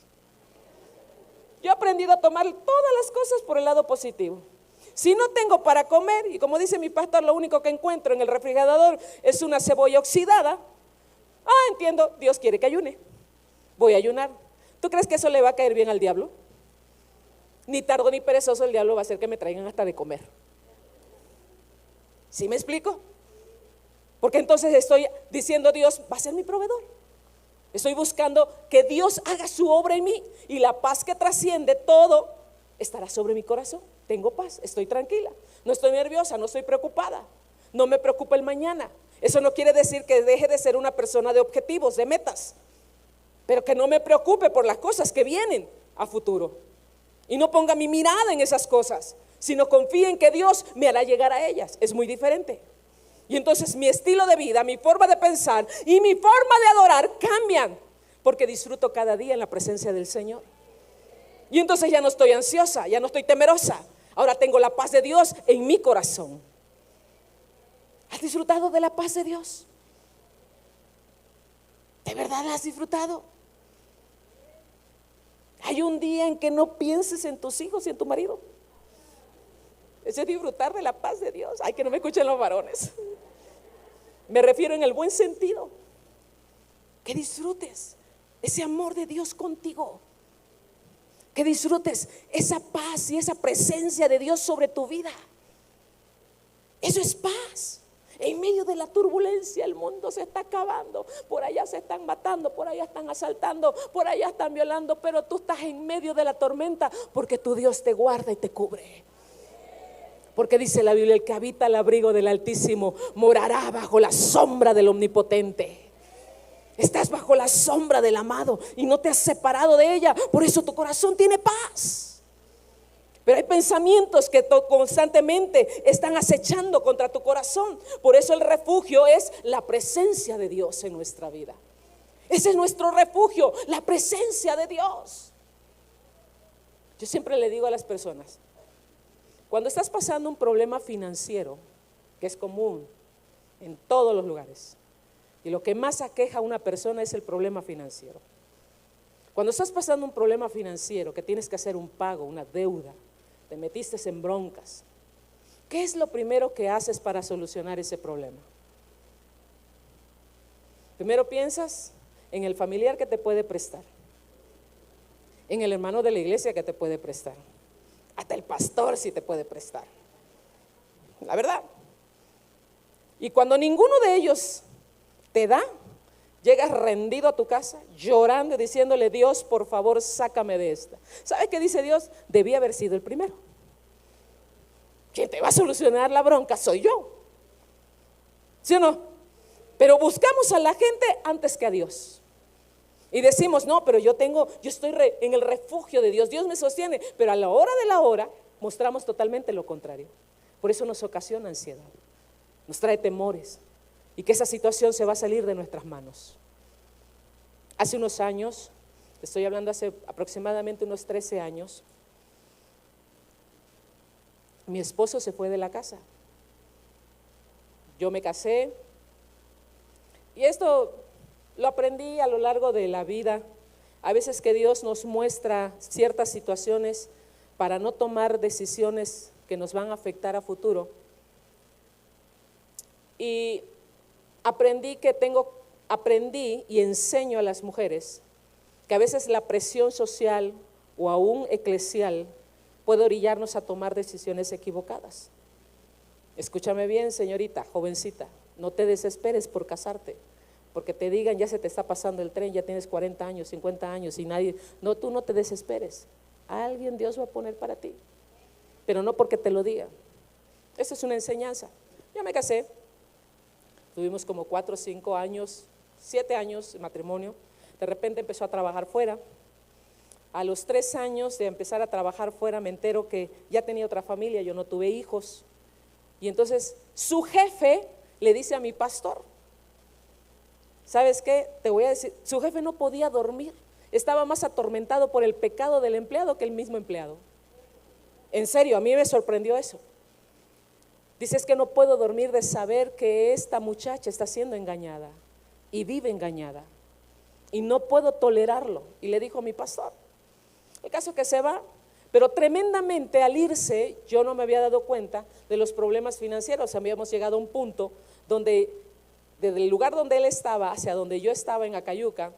Yo he aprendido a tomar todas las cosas por el lado positivo. Si no tengo para comer, y como dice mi pastor, lo único que encuentro en el refrigerador es una cebolla oxidada. Entiendo, Dios quiere que ayune. Voy a ayunar. ¿Tú crees que eso le va a caer bien al diablo? Ni tardo ni perezoso el diablo va a hacer que me traigan hasta de comer. ¿Sí me explico? Porque entonces estoy diciendo, Dios va a ser mi proveedor. Estoy buscando que Dios haga su obra en mí y la paz que trasciende todo estará sobre mi corazón. Tengo paz, estoy tranquila, no estoy nerviosa, no estoy preocupada, no me preocupa el mañana. Eso no quiere decir que deje de ser una persona de objetivos, de metas, pero que no me preocupe por las cosas que vienen a futuro y no ponga mi mirada en esas cosas, sino confíe en que Dios me hará llegar a ellas. Es muy diferente. Y entonces mi estilo de vida, mi forma de pensar y mi forma de adorar cambian, porque disfruto cada día en la presencia del Señor. Y entonces ya no estoy ansiosa, ya no estoy temerosa. Ahora tengo la paz de Dios en mi corazón. ¿Has disfrutado de la paz de Dios? ¿De verdad la has disfrutado? Hay un día en que no pienses en tus hijos y en tu marido. Ese es disfrutar de la paz de Dios. Ay, que no me escuchen los varones. Me refiero en el buen sentido. Que disfrutes ese amor de Dios contigo. Que disfrutes esa paz y esa presencia de Dios sobre tu vida. Eso es paz. En medio de la turbulencia el mundo se está acabando. Por allá se están matando, por allá están asaltando, por allá están violando, pero tú estás en medio de la tormenta porque tu Dios te guarda y te cubre. Porque dice la Biblia, el que habita al abrigo del Altísimo morará bajo la sombra del Omnipotente. Estás bajo la sombra del amado y no te has separado de ella. Por eso tu corazón tiene paz. Pero hay pensamientos que constantemente están acechando contra tu corazón. Por eso el refugio es la presencia de Dios en nuestra vida. Ese es nuestro refugio, la presencia de Dios. Yo siempre le digo a las personas, cuando estás pasando un problema financiero, que es común en todos los lugares, y lo que más aqueja a una persona es el problema financiero. Cuando estás pasando un problema financiero, que tienes que hacer un pago, una deuda, te metiste en broncas, ¿qué es lo primero que haces para solucionar ese problema? Primero piensas en el familiar que te puede prestar, en el hermano de la iglesia que te puede prestar, hasta el pastor si te puede prestar, la verdad. Y cuando ninguno de ellos te da, llegas rendido a tu casa, llorando y diciéndole: Dios, por favor, sácame de esta. ¿Sabe qué dice Dios? Debí haber sido el primero. Quien te va a solucionar la bronca soy yo, ¿sí o no? Pero buscamos a la gente antes que a Dios. Y decimos: no, pero yo estoy en el refugio de Dios, Dios me sostiene. Pero a la hora de la hora mostramos totalmente lo contrario. Por eso nos ocasiona ansiedad, nos trae temores, y que esa situación se va a salir de nuestras manos. Hace unos años, estoy hablando hace aproximadamente unos 13 años, mi esposo se fue de la casa. Yo me casé, y esto lo aprendí a lo largo de la vida. A veces que Dios nos muestra ciertas situaciones para no tomar decisiones que nos van a afectar a futuro. Y aprendí y enseño a las mujeres que a veces la presión social o aún eclesial puede orillarnos a tomar decisiones equivocadas. Escúchame bien, señorita, jovencita, no te desesperes por casarte, porque te digan: ya se te está pasando el tren, ya tienes 40 años, 50 años y nadie. No, tú no te desesperes. Alguien Dios va a poner para ti, pero no porque te lo diga. Esa es una enseñanza. Yo me casé. Tuvimos como 4 o 5 años, 7 años de matrimonio. De repente empezó a trabajar fuera. A los 3 años de empezar a trabajar fuera me entero que ya tenía otra familia, yo no tuve hijos. Y entonces su jefe le dice a mi pastor: ¿sabes qué? Te voy a decir, su jefe no podía dormir. Estaba más atormentado por el pecado del empleado que el mismo empleado. En serio, a mí me sorprendió eso. Dice: es que no puedo dormir de saber que esta muchacha está siendo engañada y vive engañada, y no puedo tolerarlo. Y le dijo a mi pastor. El caso que se va, pero tremendamente al irse yo no me había dado cuenta de los problemas financieros. Habíamos llegado a un punto donde, desde el lugar donde él estaba hacia donde yo estaba en Acayuca,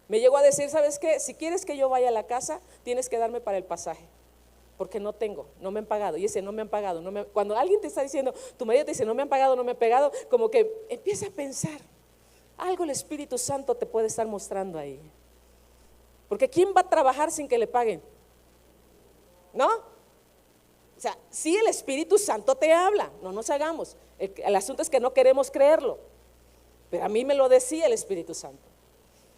me llegó a decir: ¿sabes qué? Si quieres que yo vaya a la casa, tienes que darme para el pasaje, porque no me han pagado. Y ese no me han pagado. Cuando alguien te está diciendo, tu marido te dice: no me han pagado, no me han pagado, como que empieza a pensar, algo el Espíritu Santo te puede estar mostrando ahí. Porque ¿quién va a trabajar sin que le paguen? ¿No? O sea, sí, el Espíritu Santo te habla, no nos hagamos. El asunto es que no queremos creerlo. Pero a mí me lo decía el Espíritu Santo.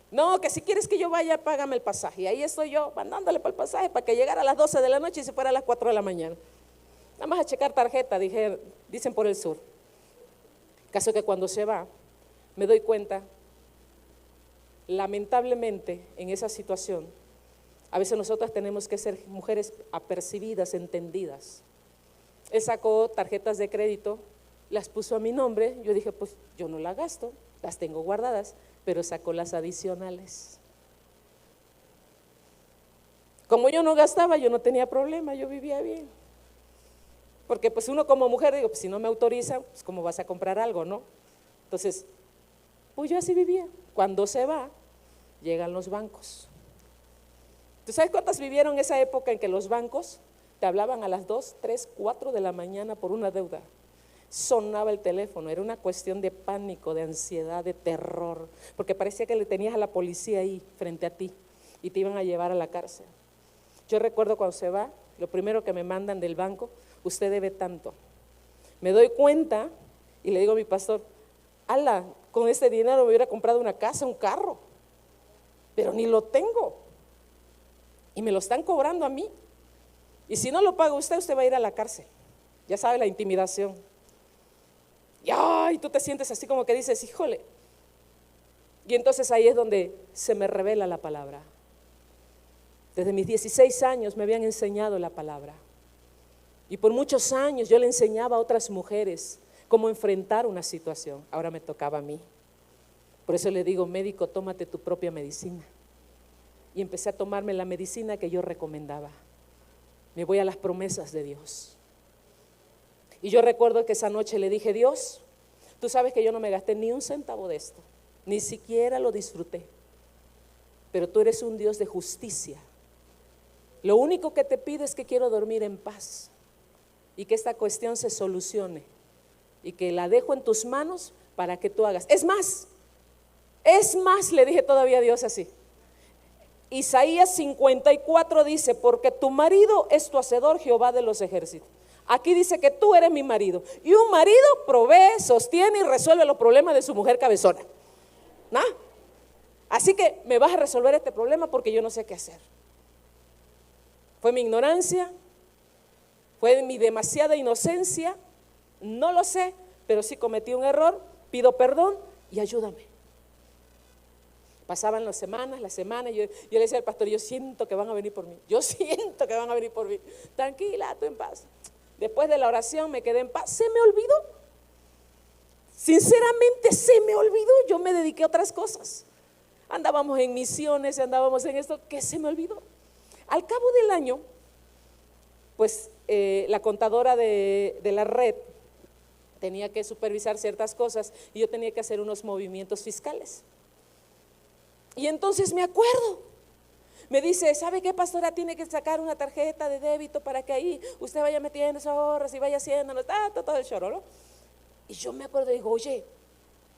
No, que si quieres que yo vaya, págame el pasaje. Y ahí estoy yo mandándole para el pasaje para que llegara a las 12 de la noche y se fuera a las 4 de la mañana. Nada más a checar tarjeta, dicen por el sur. Caso que cuando se va, me doy cuenta, lamentablemente en esa situación, a veces nosotras tenemos que ser mujeres apercibidas, entendidas. Él sacó tarjetas de crédito, las puso a mi nombre. Yo dije: pues yo no las gasto, las tengo guardadas. Pero sacó las adicionales. Como yo no gastaba, yo no tenía problema, yo vivía bien. Porque pues uno como mujer, digo, pues si no me autoriza, pues cómo vas a comprar algo, ¿no? Entonces, pues yo así vivía. Cuando se va, llegan los bancos. ¿Tú sabes cuántas vivieron esa época en que los bancos te hablaban a las 2, 3, 4 de la mañana por una deuda? Sonaba el teléfono, era una cuestión de pánico, de ansiedad, de terror, porque parecía que le tenías a la policía ahí frente a ti y te iban a llevar a la cárcel. Yo recuerdo cuando se va, lo primero que me mandan del banco: usted debe tanto. Me doy cuenta y le digo a mi pastor: ala, con este dinero me hubiera comprado una casa, un carro, pero ni lo tengo y me lo están cobrando a mí. Y si no lo paga usted, usted va a ir a la cárcel. Ya sabe, la intimidación. Y tú te sientes así como que dices, híjole. Y entonces ahí es donde se me revela la palabra. Desde mis 16 años me habían enseñado la palabra. Y por muchos años yo le enseñaba a otras mujeres cómo enfrentar una situación. Ahora me tocaba a mí. Por eso le digo, médico, tómate tu propia medicina. Y empecé a tomarme la medicina que yo recomendaba. Me voy a las promesas de Dios. Y yo recuerdo que esa noche le dije, Dios, tú sabes que yo no me gasté ni un centavo de esto. Ni siquiera lo disfruté. Pero tú eres un Dios de justicia. Lo único que te pido es que quiero dormir en paz. Y que esta cuestión se solucione. Y que la dejo en tus manos para que tú hagas. Es más, le dije todavía a Dios así. Isaías 54 dice, porque tu marido es tu hacedor, Jehová de los ejércitos. Aquí dice que tú eres mi marido. Y un marido provee, sostiene y resuelve los problemas de su mujer cabezona. ¿No? Así que me vas a resolver este problema porque yo no sé qué hacer. Fue mi ignorancia, fue mi demasiada inocencia, no lo sé, pero sí cometí un error, pido perdón y ayúdame. Pasaban las semanas, yo le decía al pastor, yo siento que van a venir por mí, tranquila, tú en paz. Después de la oración me quedé en paz, se me olvidó, sinceramente se me olvidó, yo me dediqué a otras cosas. Andábamos en misiones, andábamos en esto, que se me olvidó. Al cabo del año, pues la contadora de la red tenía que supervisar ciertas cosas y yo tenía que hacer unos movimientos fiscales. Y entonces me acuerdo, me dice, ¿sabe qué, pastora? Tiene que sacar una tarjeta de débito para que ahí usted vaya metiendo esos ahorros y vaya haciéndolo, todo el choro, ¿no? Y yo me acuerdo y digo, oye,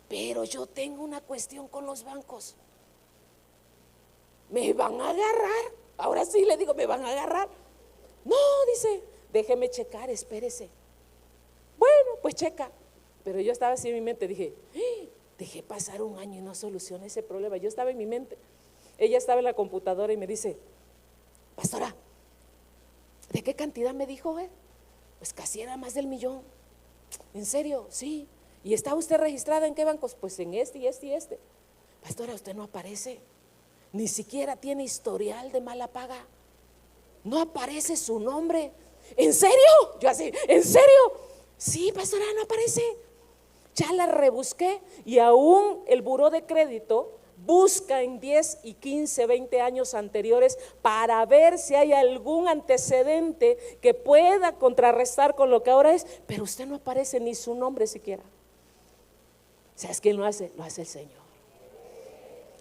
pero yo tengo una cuestión con los bancos. Me van a agarrar. Ahora sí le digo, me van a agarrar. No, dice, déjeme checar, espérese. Bueno, pues checa. Pero yo estaba así en mi mente, dije, dejé pasar un año y no solucioné ese problema. Yo estaba en mi mente. Ella estaba en la computadora y me dice, pastora, ¿de qué cantidad me dijo él? Pues casi era más del 1,000,000. ¿En serio? Sí. ¿Y está usted registrada en qué bancos? Pues en este y este y este. Pastora, usted no aparece. Ni siquiera tiene historial de mala paga. No aparece su nombre. ¿En serio? Yo así, ¿en serio? Sí, pastora, no aparece. Ya la rebusqué y aún el buró de crédito busca en 10 y 15, 20 años anteriores para ver si hay algún antecedente que pueda contrarrestar con lo que ahora es, pero usted no aparece ni su nombre siquiera. ¿Sabes quién lo hace? Lo hace el Señor.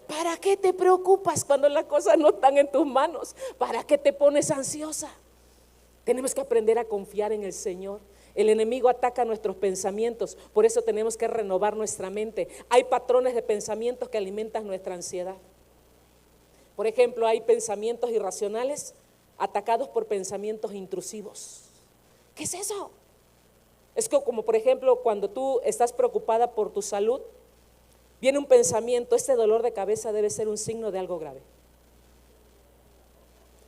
¿Para qué te preocupas cuando las cosas no están en tus manos? ¿Para qué te pones ansiosa? Tenemos que aprender a confiar en el Señor. El enemigo ataca nuestros pensamientos, por eso tenemos que renovar nuestra mente. Hay patrones de pensamientos que alimentan nuestra ansiedad. Por ejemplo, hay pensamientos irracionales atacados por pensamientos intrusivos. ¿Qué es eso? Es como por ejemplo cuando tú estás preocupada por tu salud, viene un pensamiento, este dolor de cabeza debe ser un signo de algo grave.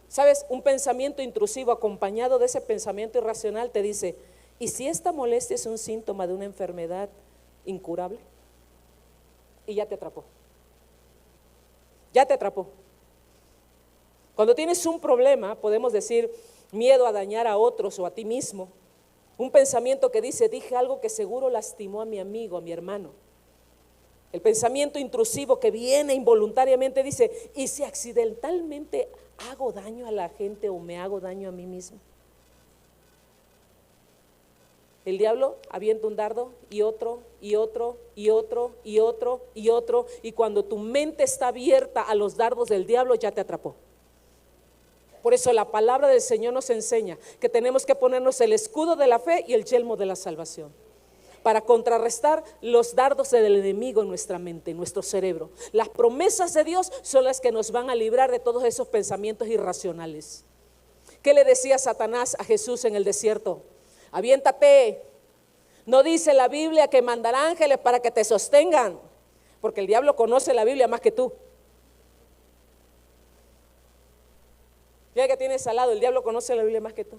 ¿Sabes? Un pensamiento intrusivo acompañado de ese pensamiento irracional te dice, ¿y si esta molestia es un síntoma de una enfermedad incurable? Y ya te atrapó. Ya te atrapó. Cuando tienes un problema, podemos decir miedo a dañar a otros o a ti mismo. Un pensamiento que dice, dije algo que seguro lastimó a mi amigo, a mi hermano. El pensamiento intrusivo que viene involuntariamente dice, ¿y si accidentalmente hago daño a la gente o me hago daño a mí mismo? El diablo avienta un dardo y otro, y otro, y otro, y otro, y otro, y cuando tu mente está abierta a los dardos del diablo, ya te atrapó. Por eso la palabra del Señor nos enseña que tenemos que ponernos el escudo de la fe y el yelmo de la salvación para contrarrestar los dardos del enemigo en nuestra mente, en nuestro cerebro. Las promesas de Dios son las que nos van a librar de todos esos pensamientos irracionales. ¿Qué le decía Satanás a Jesús en el desierto? Aviéntate. No dice la Biblia que mandará ángeles para que te sostengan, porque el diablo conoce la Biblia más que tú. Ya que tienes al lado, el diablo conoce la Biblia más que tú.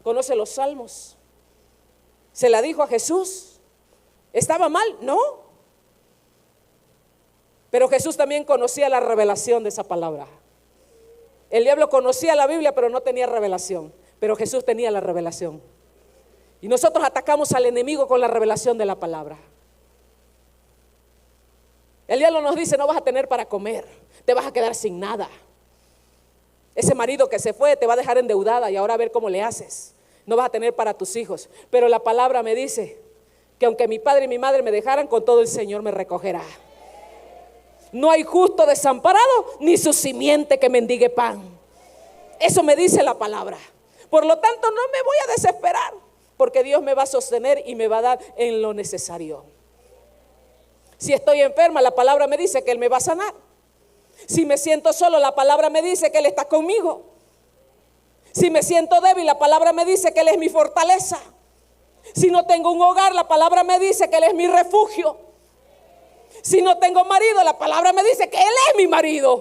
Conoce los salmos. Se la dijo a Jesús. ¿Estaba mal? No. Pero Jesús también conocía la revelación de esa palabra. El diablo conocía la Biblia, pero no tenía revelación. Pero Jesús tenía la revelación. Y nosotros atacamos al enemigo con la revelación de la palabra. El diablo nos dice: no vas a tener para comer, te vas a quedar sin nada. Ese marido que se fue te va a dejar endeudada y ahora a ver cómo le haces. No vas a tener para tus hijos. Pero la palabra me dice que aunque mi padre y mi madre me dejaran, con todo el Señor me recogerá. No hay justo desamparado, ni su simiente que mendigue pan. Eso me dice la palabra. Por lo tanto, no me voy a desesperar, porque Dios me va a sostener y me va a dar en lo necesario. Si estoy enferma, la palabra me dice que Él me va a sanar. Si me siento solo, la palabra me dice que Él está conmigo. Si me siento débil, la palabra me dice que Él es mi fortaleza. Si no tengo un hogar, la palabra me dice que Él es mi refugio. Si no tengo marido, la palabra me dice que Él es mi marido.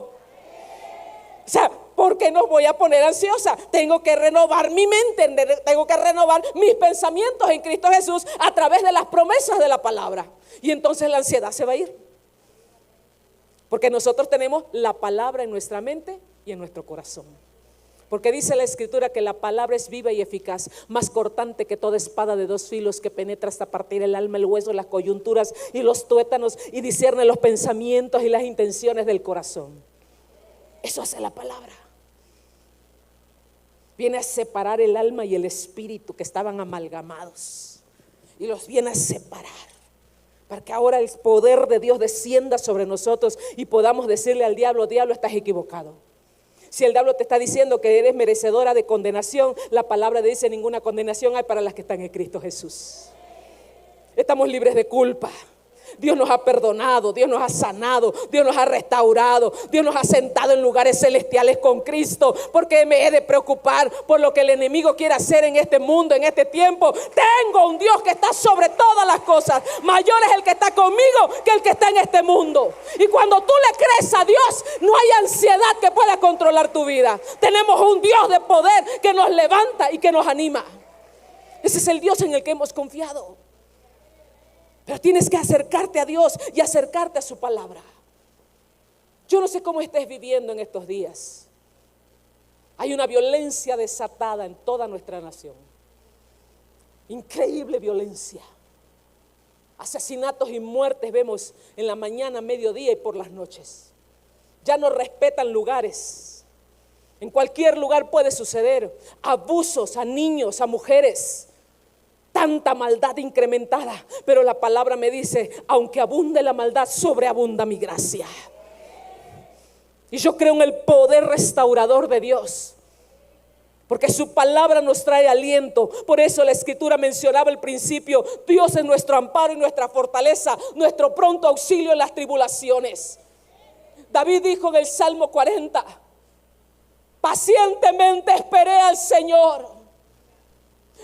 O sea, ¿por qué no voy a poner ansiosa? Tengo que renovar mi mente, tengo que renovar mis pensamientos en Cristo Jesús a través de las promesas de la palabra. Y entonces la ansiedad se va a ir. Porque nosotros tenemos la palabra en nuestra mente y en nuestro corazón. Porque dice la Escritura que la palabra es viva y eficaz, más cortante que toda espada de dos filos, que penetra hasta partir el alma, el hueso, las coyunturas y los tuétanos, y discierne los pensamientos y las intenciones del corazón. Eso hace la palabra. Viene a separar el alma y el espíritu que estaban amalgamados, y los viene a separar, para que ahora el poder de Dios descienda sobre nosotros y podamos decirle al diablo: diablo, estás equivocado. Si el diablo te está diciendo que eres merecedora de condenación, la palabra dice: ninguna condenación hay para las que están en Cristo Jesús. Estamos libres de culpa. Dios nos ha perdonado, Dios nos ha sanado, Dios nos ha restaurado, Dios nos ha sentado en lugares celestiales con Cristo. Porque me he de preocupar por lo que el enemigo quiere hacer en este mundo, en este tiempo. Tengo un Dios que está sobre todas las cosas. Mayor es el que está conmigo que el que está en este mundo. Y cuando tú le crees a Dios, no hay ansiedad que pueda controlar tu vida. Tenemos un Dios de poder que nos levanta y que nos anima. Ese es el Dios en el que hemos confiado. Pero tienes que acercarte a Dios y acercarte a su palabra. Yo no sé cómo estés viviendo en estos días. Hay una violencia desatada en toda nuestra nación. Increíble violencia. Asesinatos y muertes vemos en la mañana, mediodía y por las noches. Ya no respetan lugares. En cualquier lugar puede suceder. Abusos a niños, a mujeres. Tanta maldad incrementada, pero la palabra me dice: aunque abunde la maldad, sobreabunda mi gracia. Y yo creo en el poder restaurador de Dios, porque su palabra nos trae aliento. Por eso la Escritura mencionaba al principio: Dios es nuestro amparo y nuestra fortaleza, nuestro pronto auxilio en las tribulaciones. David dijo en el Salmo 40: pacientemente esperé al Señor.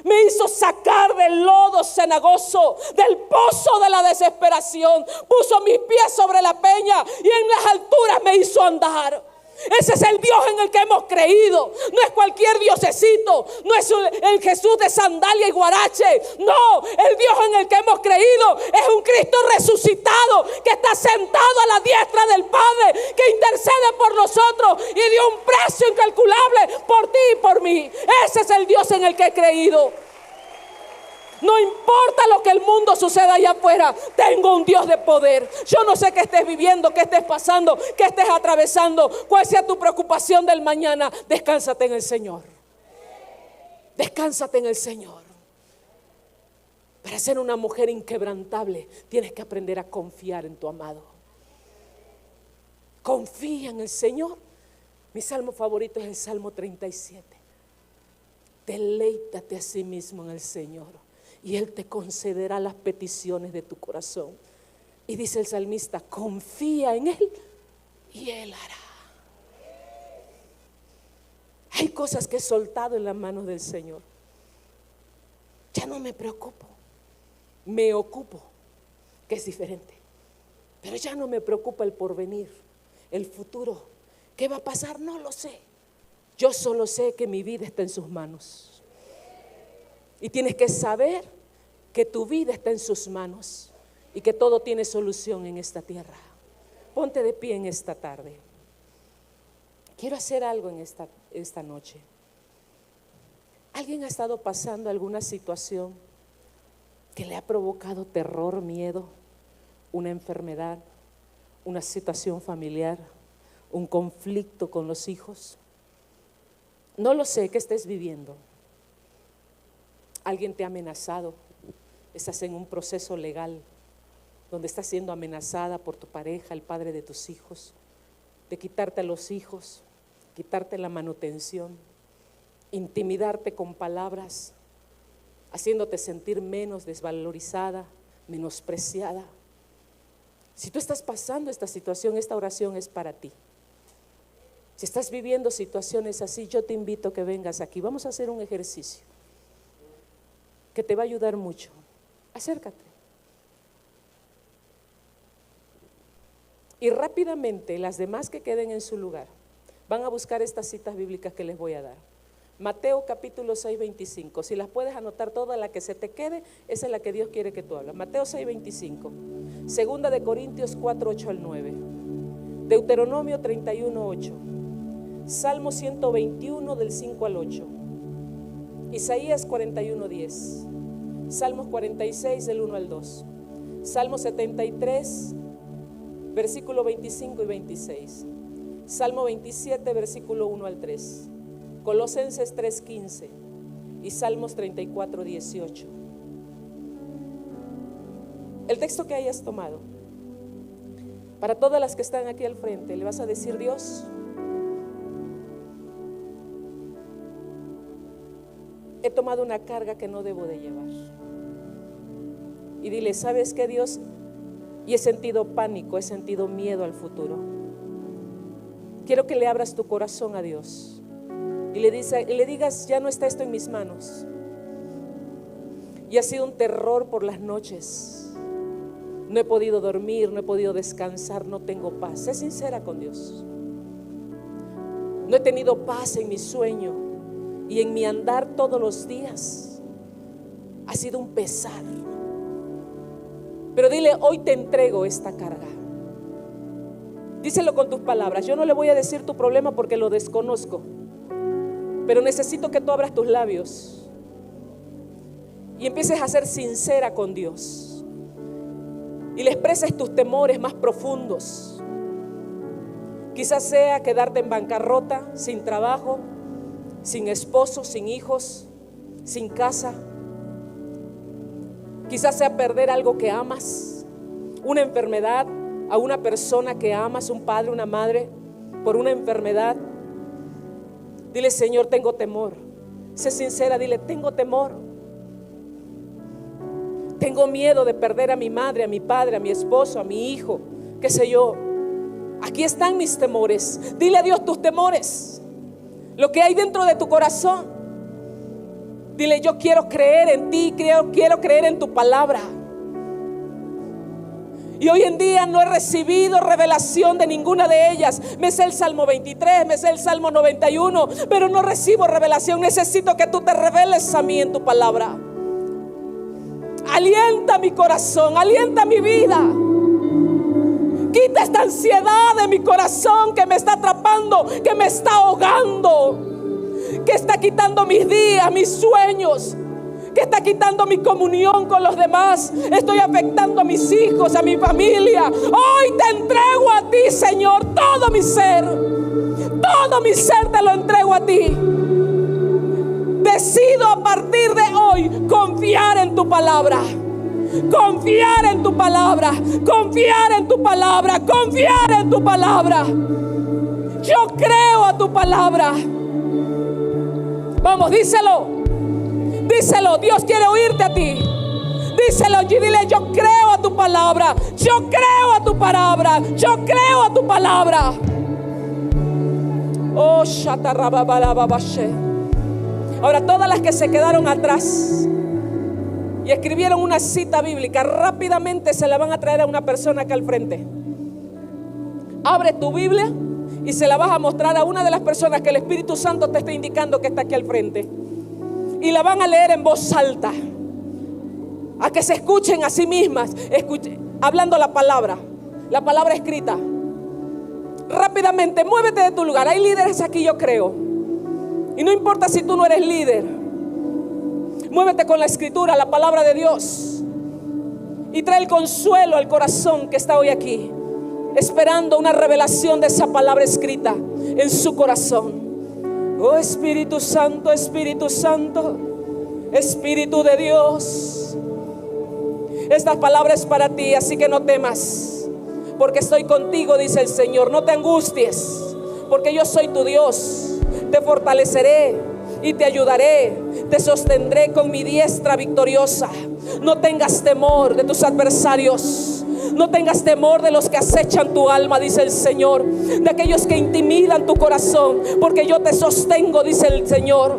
Me hizo sacar del lodo cenagoso, del pozo de la desesperación. Puso mis pies sobre la peña y en las alturas me hizo andar. Ese es el Dios en el que hemos creído. No es cualquier diosecito, no es el Jesús de sandalia y guarache. No, el Dios en el que hemos creído es un Cristo resucitado, que está sentado a la diestra del Padre, que intercede por nosotros y dio un precio incalculable por ti y por mí. Ese es el Dios en el que he creído. No importa lo que el mundo suceda allá afuera, tengo un Dios de poder. Yo no sé qué estés viviendo, qué estés pasando, qué estés atravesando, cuál sea tu preocupación del mañana. Descánsate en el Señor. Descánsate en el Señor. Para ser una mujer inquebrantable, tienes que aprender a confiar en tu amado. Confía en el Señor. Mi salmo favorito es el Salmo 37. Deleítate a sí mismo en el Señor y Él te concederá las peticiones de tu corazón. Y dice el salmista: confía en Él y Él hará. Hay cosas que he soltado en las manos del Señor. Ya no me preocupo, me ocupo, que es diferente. Pero ya no me preocupa el porvenir, el futuro. ¿Qué va a pasar? No lo sé. Yo solo sé que mi vida está en sus manos. Y tienes que saber que tu vida está en sus manos y que todo tiene solución en esta tierra. Ponte de pie en esta tarde. Quiero hacer algo en esta noche. ¿Alguien ha estado pasando alguna situación que le ha provocado terror, miedo, una enfermedad, una situación familiar, un conflicto con los hijos? No lo sé, ¿qué estés viviendo? ¿Alguien te ha amenazado? ¿Estás en un proceso legal donde estás siendo amenazada por tu pareja, el padre de tus hijos, de quitarte a los hijos, quitarte la manutención, intimidarte con palabras, haciéndote sentir menos, desvalorizada, menospreciada? Si tú estás pasando esta situación, esta oración es para ti. Si estás viviendo situaciones así, yo te invito a que vengas aquí. Vamos a hacer un ejercicio que te va a ayudar mucho. Acércate. Y rápidamente las demás que queden en su lugar van a buscar estas citas bíblicas que les voy a dar. Mateo capítulo 6, 25. Si las puedes anotar todas, la que se te quede, esa es la que Dios quiere que tú hables. Mateo 6, 25. Segunda de Corintios 4, 8 al 9. Deuteronomio 31, 8. Salmo 121 del 5 al 8. Isaías 41, 10. Salmos 46 del 1 al 2. Salmo 73, versículo 25 y 26. Salmo 27, versículo 1 al 3. Colosenses 3, 15. Y Salmos 34, 18. El texto que hayas tomado, para todas las que están aquí al frente, le vas a decir: Dios, he tomado una carga que no debo de llevar. Y dile: ¿sabes qué, Dios? Y he sentido pánico, he sentido miedo al futuro. Quiero que le abras tu corazón a Dios y le digas: ya no está esto en mis manos. Y ha sido un terror por las noches. No he podido dormir, no he podido descansar, no tengo paz. Sé sincera con Dios. No he tenido paz en mi sueño y en mi andar todos los días. Ha sido un pesar. Pero dile: hoy te entrego esta carga. Díselo con tus palabras. Yo no le voy a decir tu problema porque lo desconozco, pero necesito que tú abras tus labios y empieces a ser sincera con Dios y le expreses tus temores más profundos. Quizás sea quedarte en bancarrota, sin trabajo, sin esposo, sin hijos, sin casa. Quizás sea perder algo que amas, una enfermedad, a una persona que amas, un padre, una madre, por una enfermedad. Dile: Señor, tengo temor. Sé sincera, dile: tengo temor. Tengo miedo de perder a mi madre, a mi padre, a mi esposo, a mi hijo, qué sé yo. Aquí están mis temores. Dile a Dios tus temores, lo que hay dentro de tu corazón. Dile: yo quiero creer en ti, quiero creer en tu palabra. Y hoy en día no he recibido revelación de ninguna de ellas. Me sé el Salmo 23, me sé el Salmo 91, pero no recibo revelación. Necesito que tú te reveles a mí en tu palabra. Alienta mi corazón, alienta mi vida. Quita esta ansiedad de mi corazón que me está atrapando, que me está ahogando, que está quitando mis días, mis sueños, que está quitando mi comunión con los demás. Estoy afectando a mis hijos, a mi familia. Hoy te entrego a ti, Señor, todo mi ser te lo entrego a ti. Decido a partir de hoy confiar en tu palabra, confiar en tu palabra, confiar en tu palabra, confiar en tu palabra. Yo creo a tu palabra. Vamos, díselo. Díselo, Dios quiere oírte a ti. Díselo y dile: yo creo a tu palabra, yo creo a tu palabra, yo creo a tu palabra. Oh, shatarabababashe. Ahora todas las que se quedaron atrás y escribieron una cita bíblica, rápidamente se la van a traer a una persona acá al frente. Abre tu Biblia y se la vas a mostrar a una de las personas que el Espíritu Santo te está indicando que está aquí al frente. Y la van a leer en voz alta, a que se escuchen a sí mismas, hablando la palabra escrita. Rápidamente, muévete de tu lugar. Hay líderes aquí, yo creo. Y no importa si tú no eres líder, muévete con la escritura, la palabra de Dios, y trae el consuelo al corazón que está hoy aquí, esperando una revelación de esa palabra escrita en su corazón. Oh Espíritu Santo, Espíritu Santo, Espíritu de Dios, esta palabra es para ti, así que no temas, porque estoy contigo, dice el Señor. No te angusties, porque yo soy tu Dios. Te fortaleceré y te ayudaré, te sostendré con mi diestra victoriosa. No tengas temor de tus adversarios, no tengas temor de los que acechan tu alma, dice el Señor, de aquellos que intimidan tu corazón, porque yo te sostengo, dice el Señor.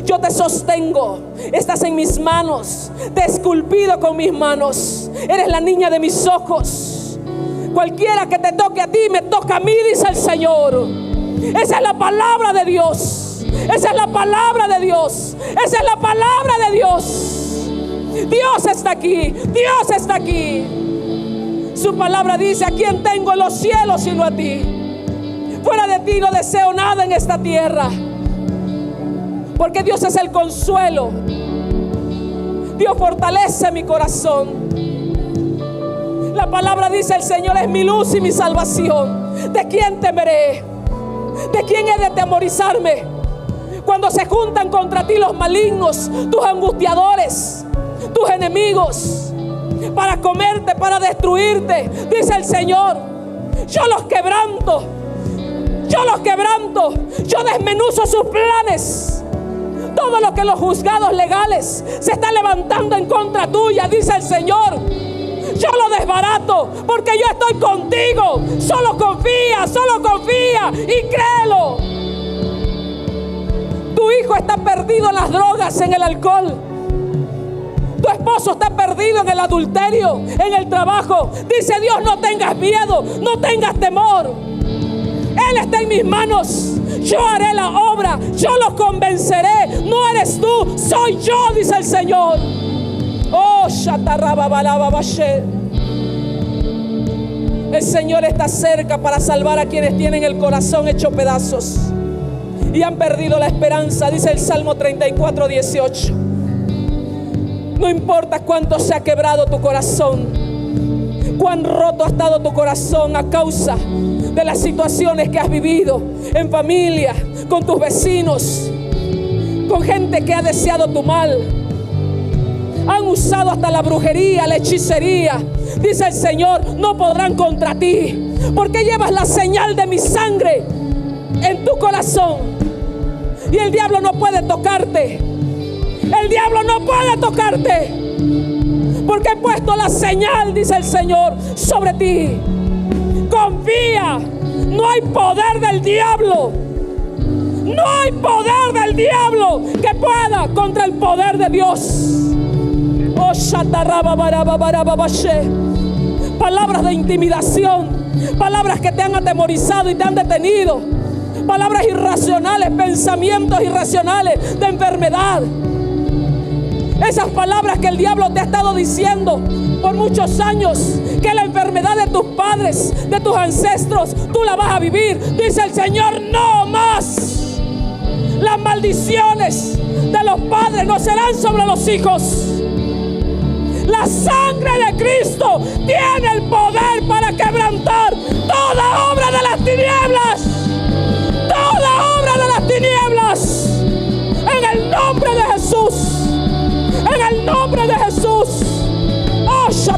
Yo te sostengo, estás en mis manos, te he esculpido con mis manos, eres la niña de mis ojos. Cualquiera que te toque a ti, me toca a mí, dice el Señor. Esa es la palabra de Dios. Esa es la palabra de Dios. Esa es la palabra de Dios. Dios está aquí. Dios está aquí. Su palabra dice: ¿a quién tengo en los cielos sino a ti? Fuera de ti no deseo nada en esta tierra. Porque Dios es el consuelo. Dios fortalece mi corazón. La palabra dice: el Señor es mi luz y mi salvación. ¿De quién temeré? ¿De quién he de temorizarme? Cuando se juntan contra ti los malignos, tus angustiadores, tus enemigos, para comerte, para destruirte, dice el Señor, yo los quebranto. Yo los quebranto. Yo desmenuzo sus planes. Todo lo que los juzgados legales se está levantando en contra tuya, dice el Señor, yo lo desbarato, porque yo estoy contigo. Solo confía y créelo. Tu hijo está perdido en las drogas, en el alcohol. Tu esposo está perdido en el adulterio, en el trabajo. Dice Dios: no tengas miedo, no tengas temor. Él está en mis manos. Yo haré la obra, yo los convenceré. No eres tú, soy yo, dice el Señor. Oh, Shatarrababalababashe. El Señor está cerca para salvar a quienes tienen el corazón hecho pedazos y han perdido la esperanza, dice el Salmo 34:18. No importa cuánto se ha quebrado tu corazón, cuán roto ha estado tu corazón a causa de las situaciones que has vivido en familia, con tus vecinos, con gente que ha deseado tu mal. Han usado hasta la brujería, la hechicería. Dice el Señor: no podrán contra ti, porque llevas la señal de mi sangre en tu corazón. Y el diablo no puede tocarte. El diablo no puede tocarte, porque he puesto la señal, dice el Señor, sobre ti. Confía. No hay poder del diablo. No hay poder del diablo que pueda contra el poder de Dios. Oh, palabras de intimidación, palabras que te han atemorizado y te han detenido, palabras irracionales, pensamientos irracionales de enfermedad. Esas palabras que el diablo te ha estado diciendo por muchos años, que la enfermedad de tus padres, de tus ancestros, tú la vas a vivir. Dice el Señor: no más. Las maldiciones de los padres no serán sobre los hijos. La sangre de Cristo tiene el poder para quebrantar toda obra de las tinieblas. Toda obra de las tinieblas. En el nombre de Jesús. En el nombre de Jesús. Oh, se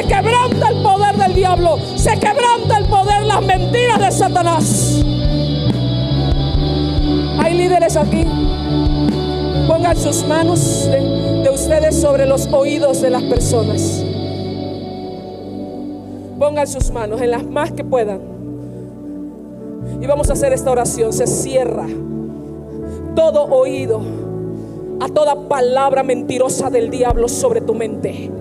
quebranta el poder del diablo. Se quebranta el poder, las mentiras de Satanás. Hay líderes aquí. Pongan sus manos de ustedes sobre los oídos de las personas. Pongan sus manos en las más que puedan. Y vamos a hacer esta oración. Se cierra todo oído a toda palabra mentirosa del diablo sobre tu mente.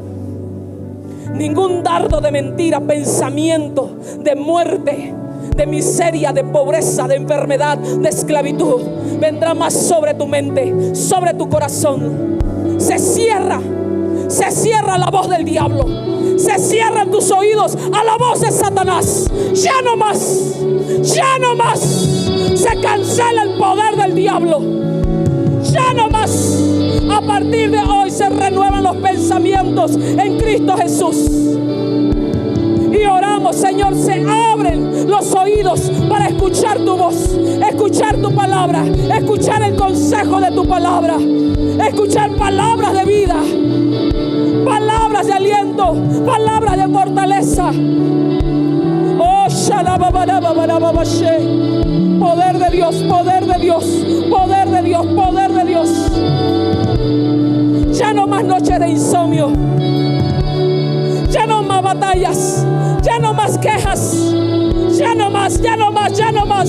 Ningún dardo de mentira, pensamiento de muerte, de miseria, de pobreza, de enfermedad, de esclavitud vendrá más sobre tu mente, sobre tu corazón. Se cierra la voz del diablo. Se cierran tus oídos a la voz de Satanás. Ya no más, ya no más. Se cancela el poder del diablo. Ya no más. A partir de hoy se renuevan los pensamientos en Cristo Jesús. Y oramos, Señor, se abren los oídos para escuchar tu voz, escuchar tu palabra, escuchar el consejo de tu palabra, escuchar palabras de vida, palabras de aliento, palabras de fortaleza. Oh, poder de Dios, poder de Dios, poder de Dios, poder de Dios. Ya no más noches de insomnio, ya no más batallas, ya no más quejas, ya no más, ya no más, ya no más,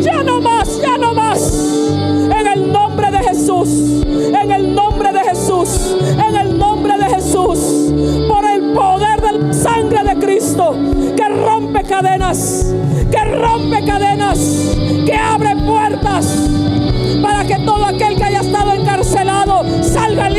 ya no más, ya no más. En el nombre de Jesús, en el nombre de Jesús, en el nombre de Jesús, por el poder de la sangre de Cristo, que rompe cadenas, que abre puertas, para que todo aquel que haya estado encarcelado salga libre.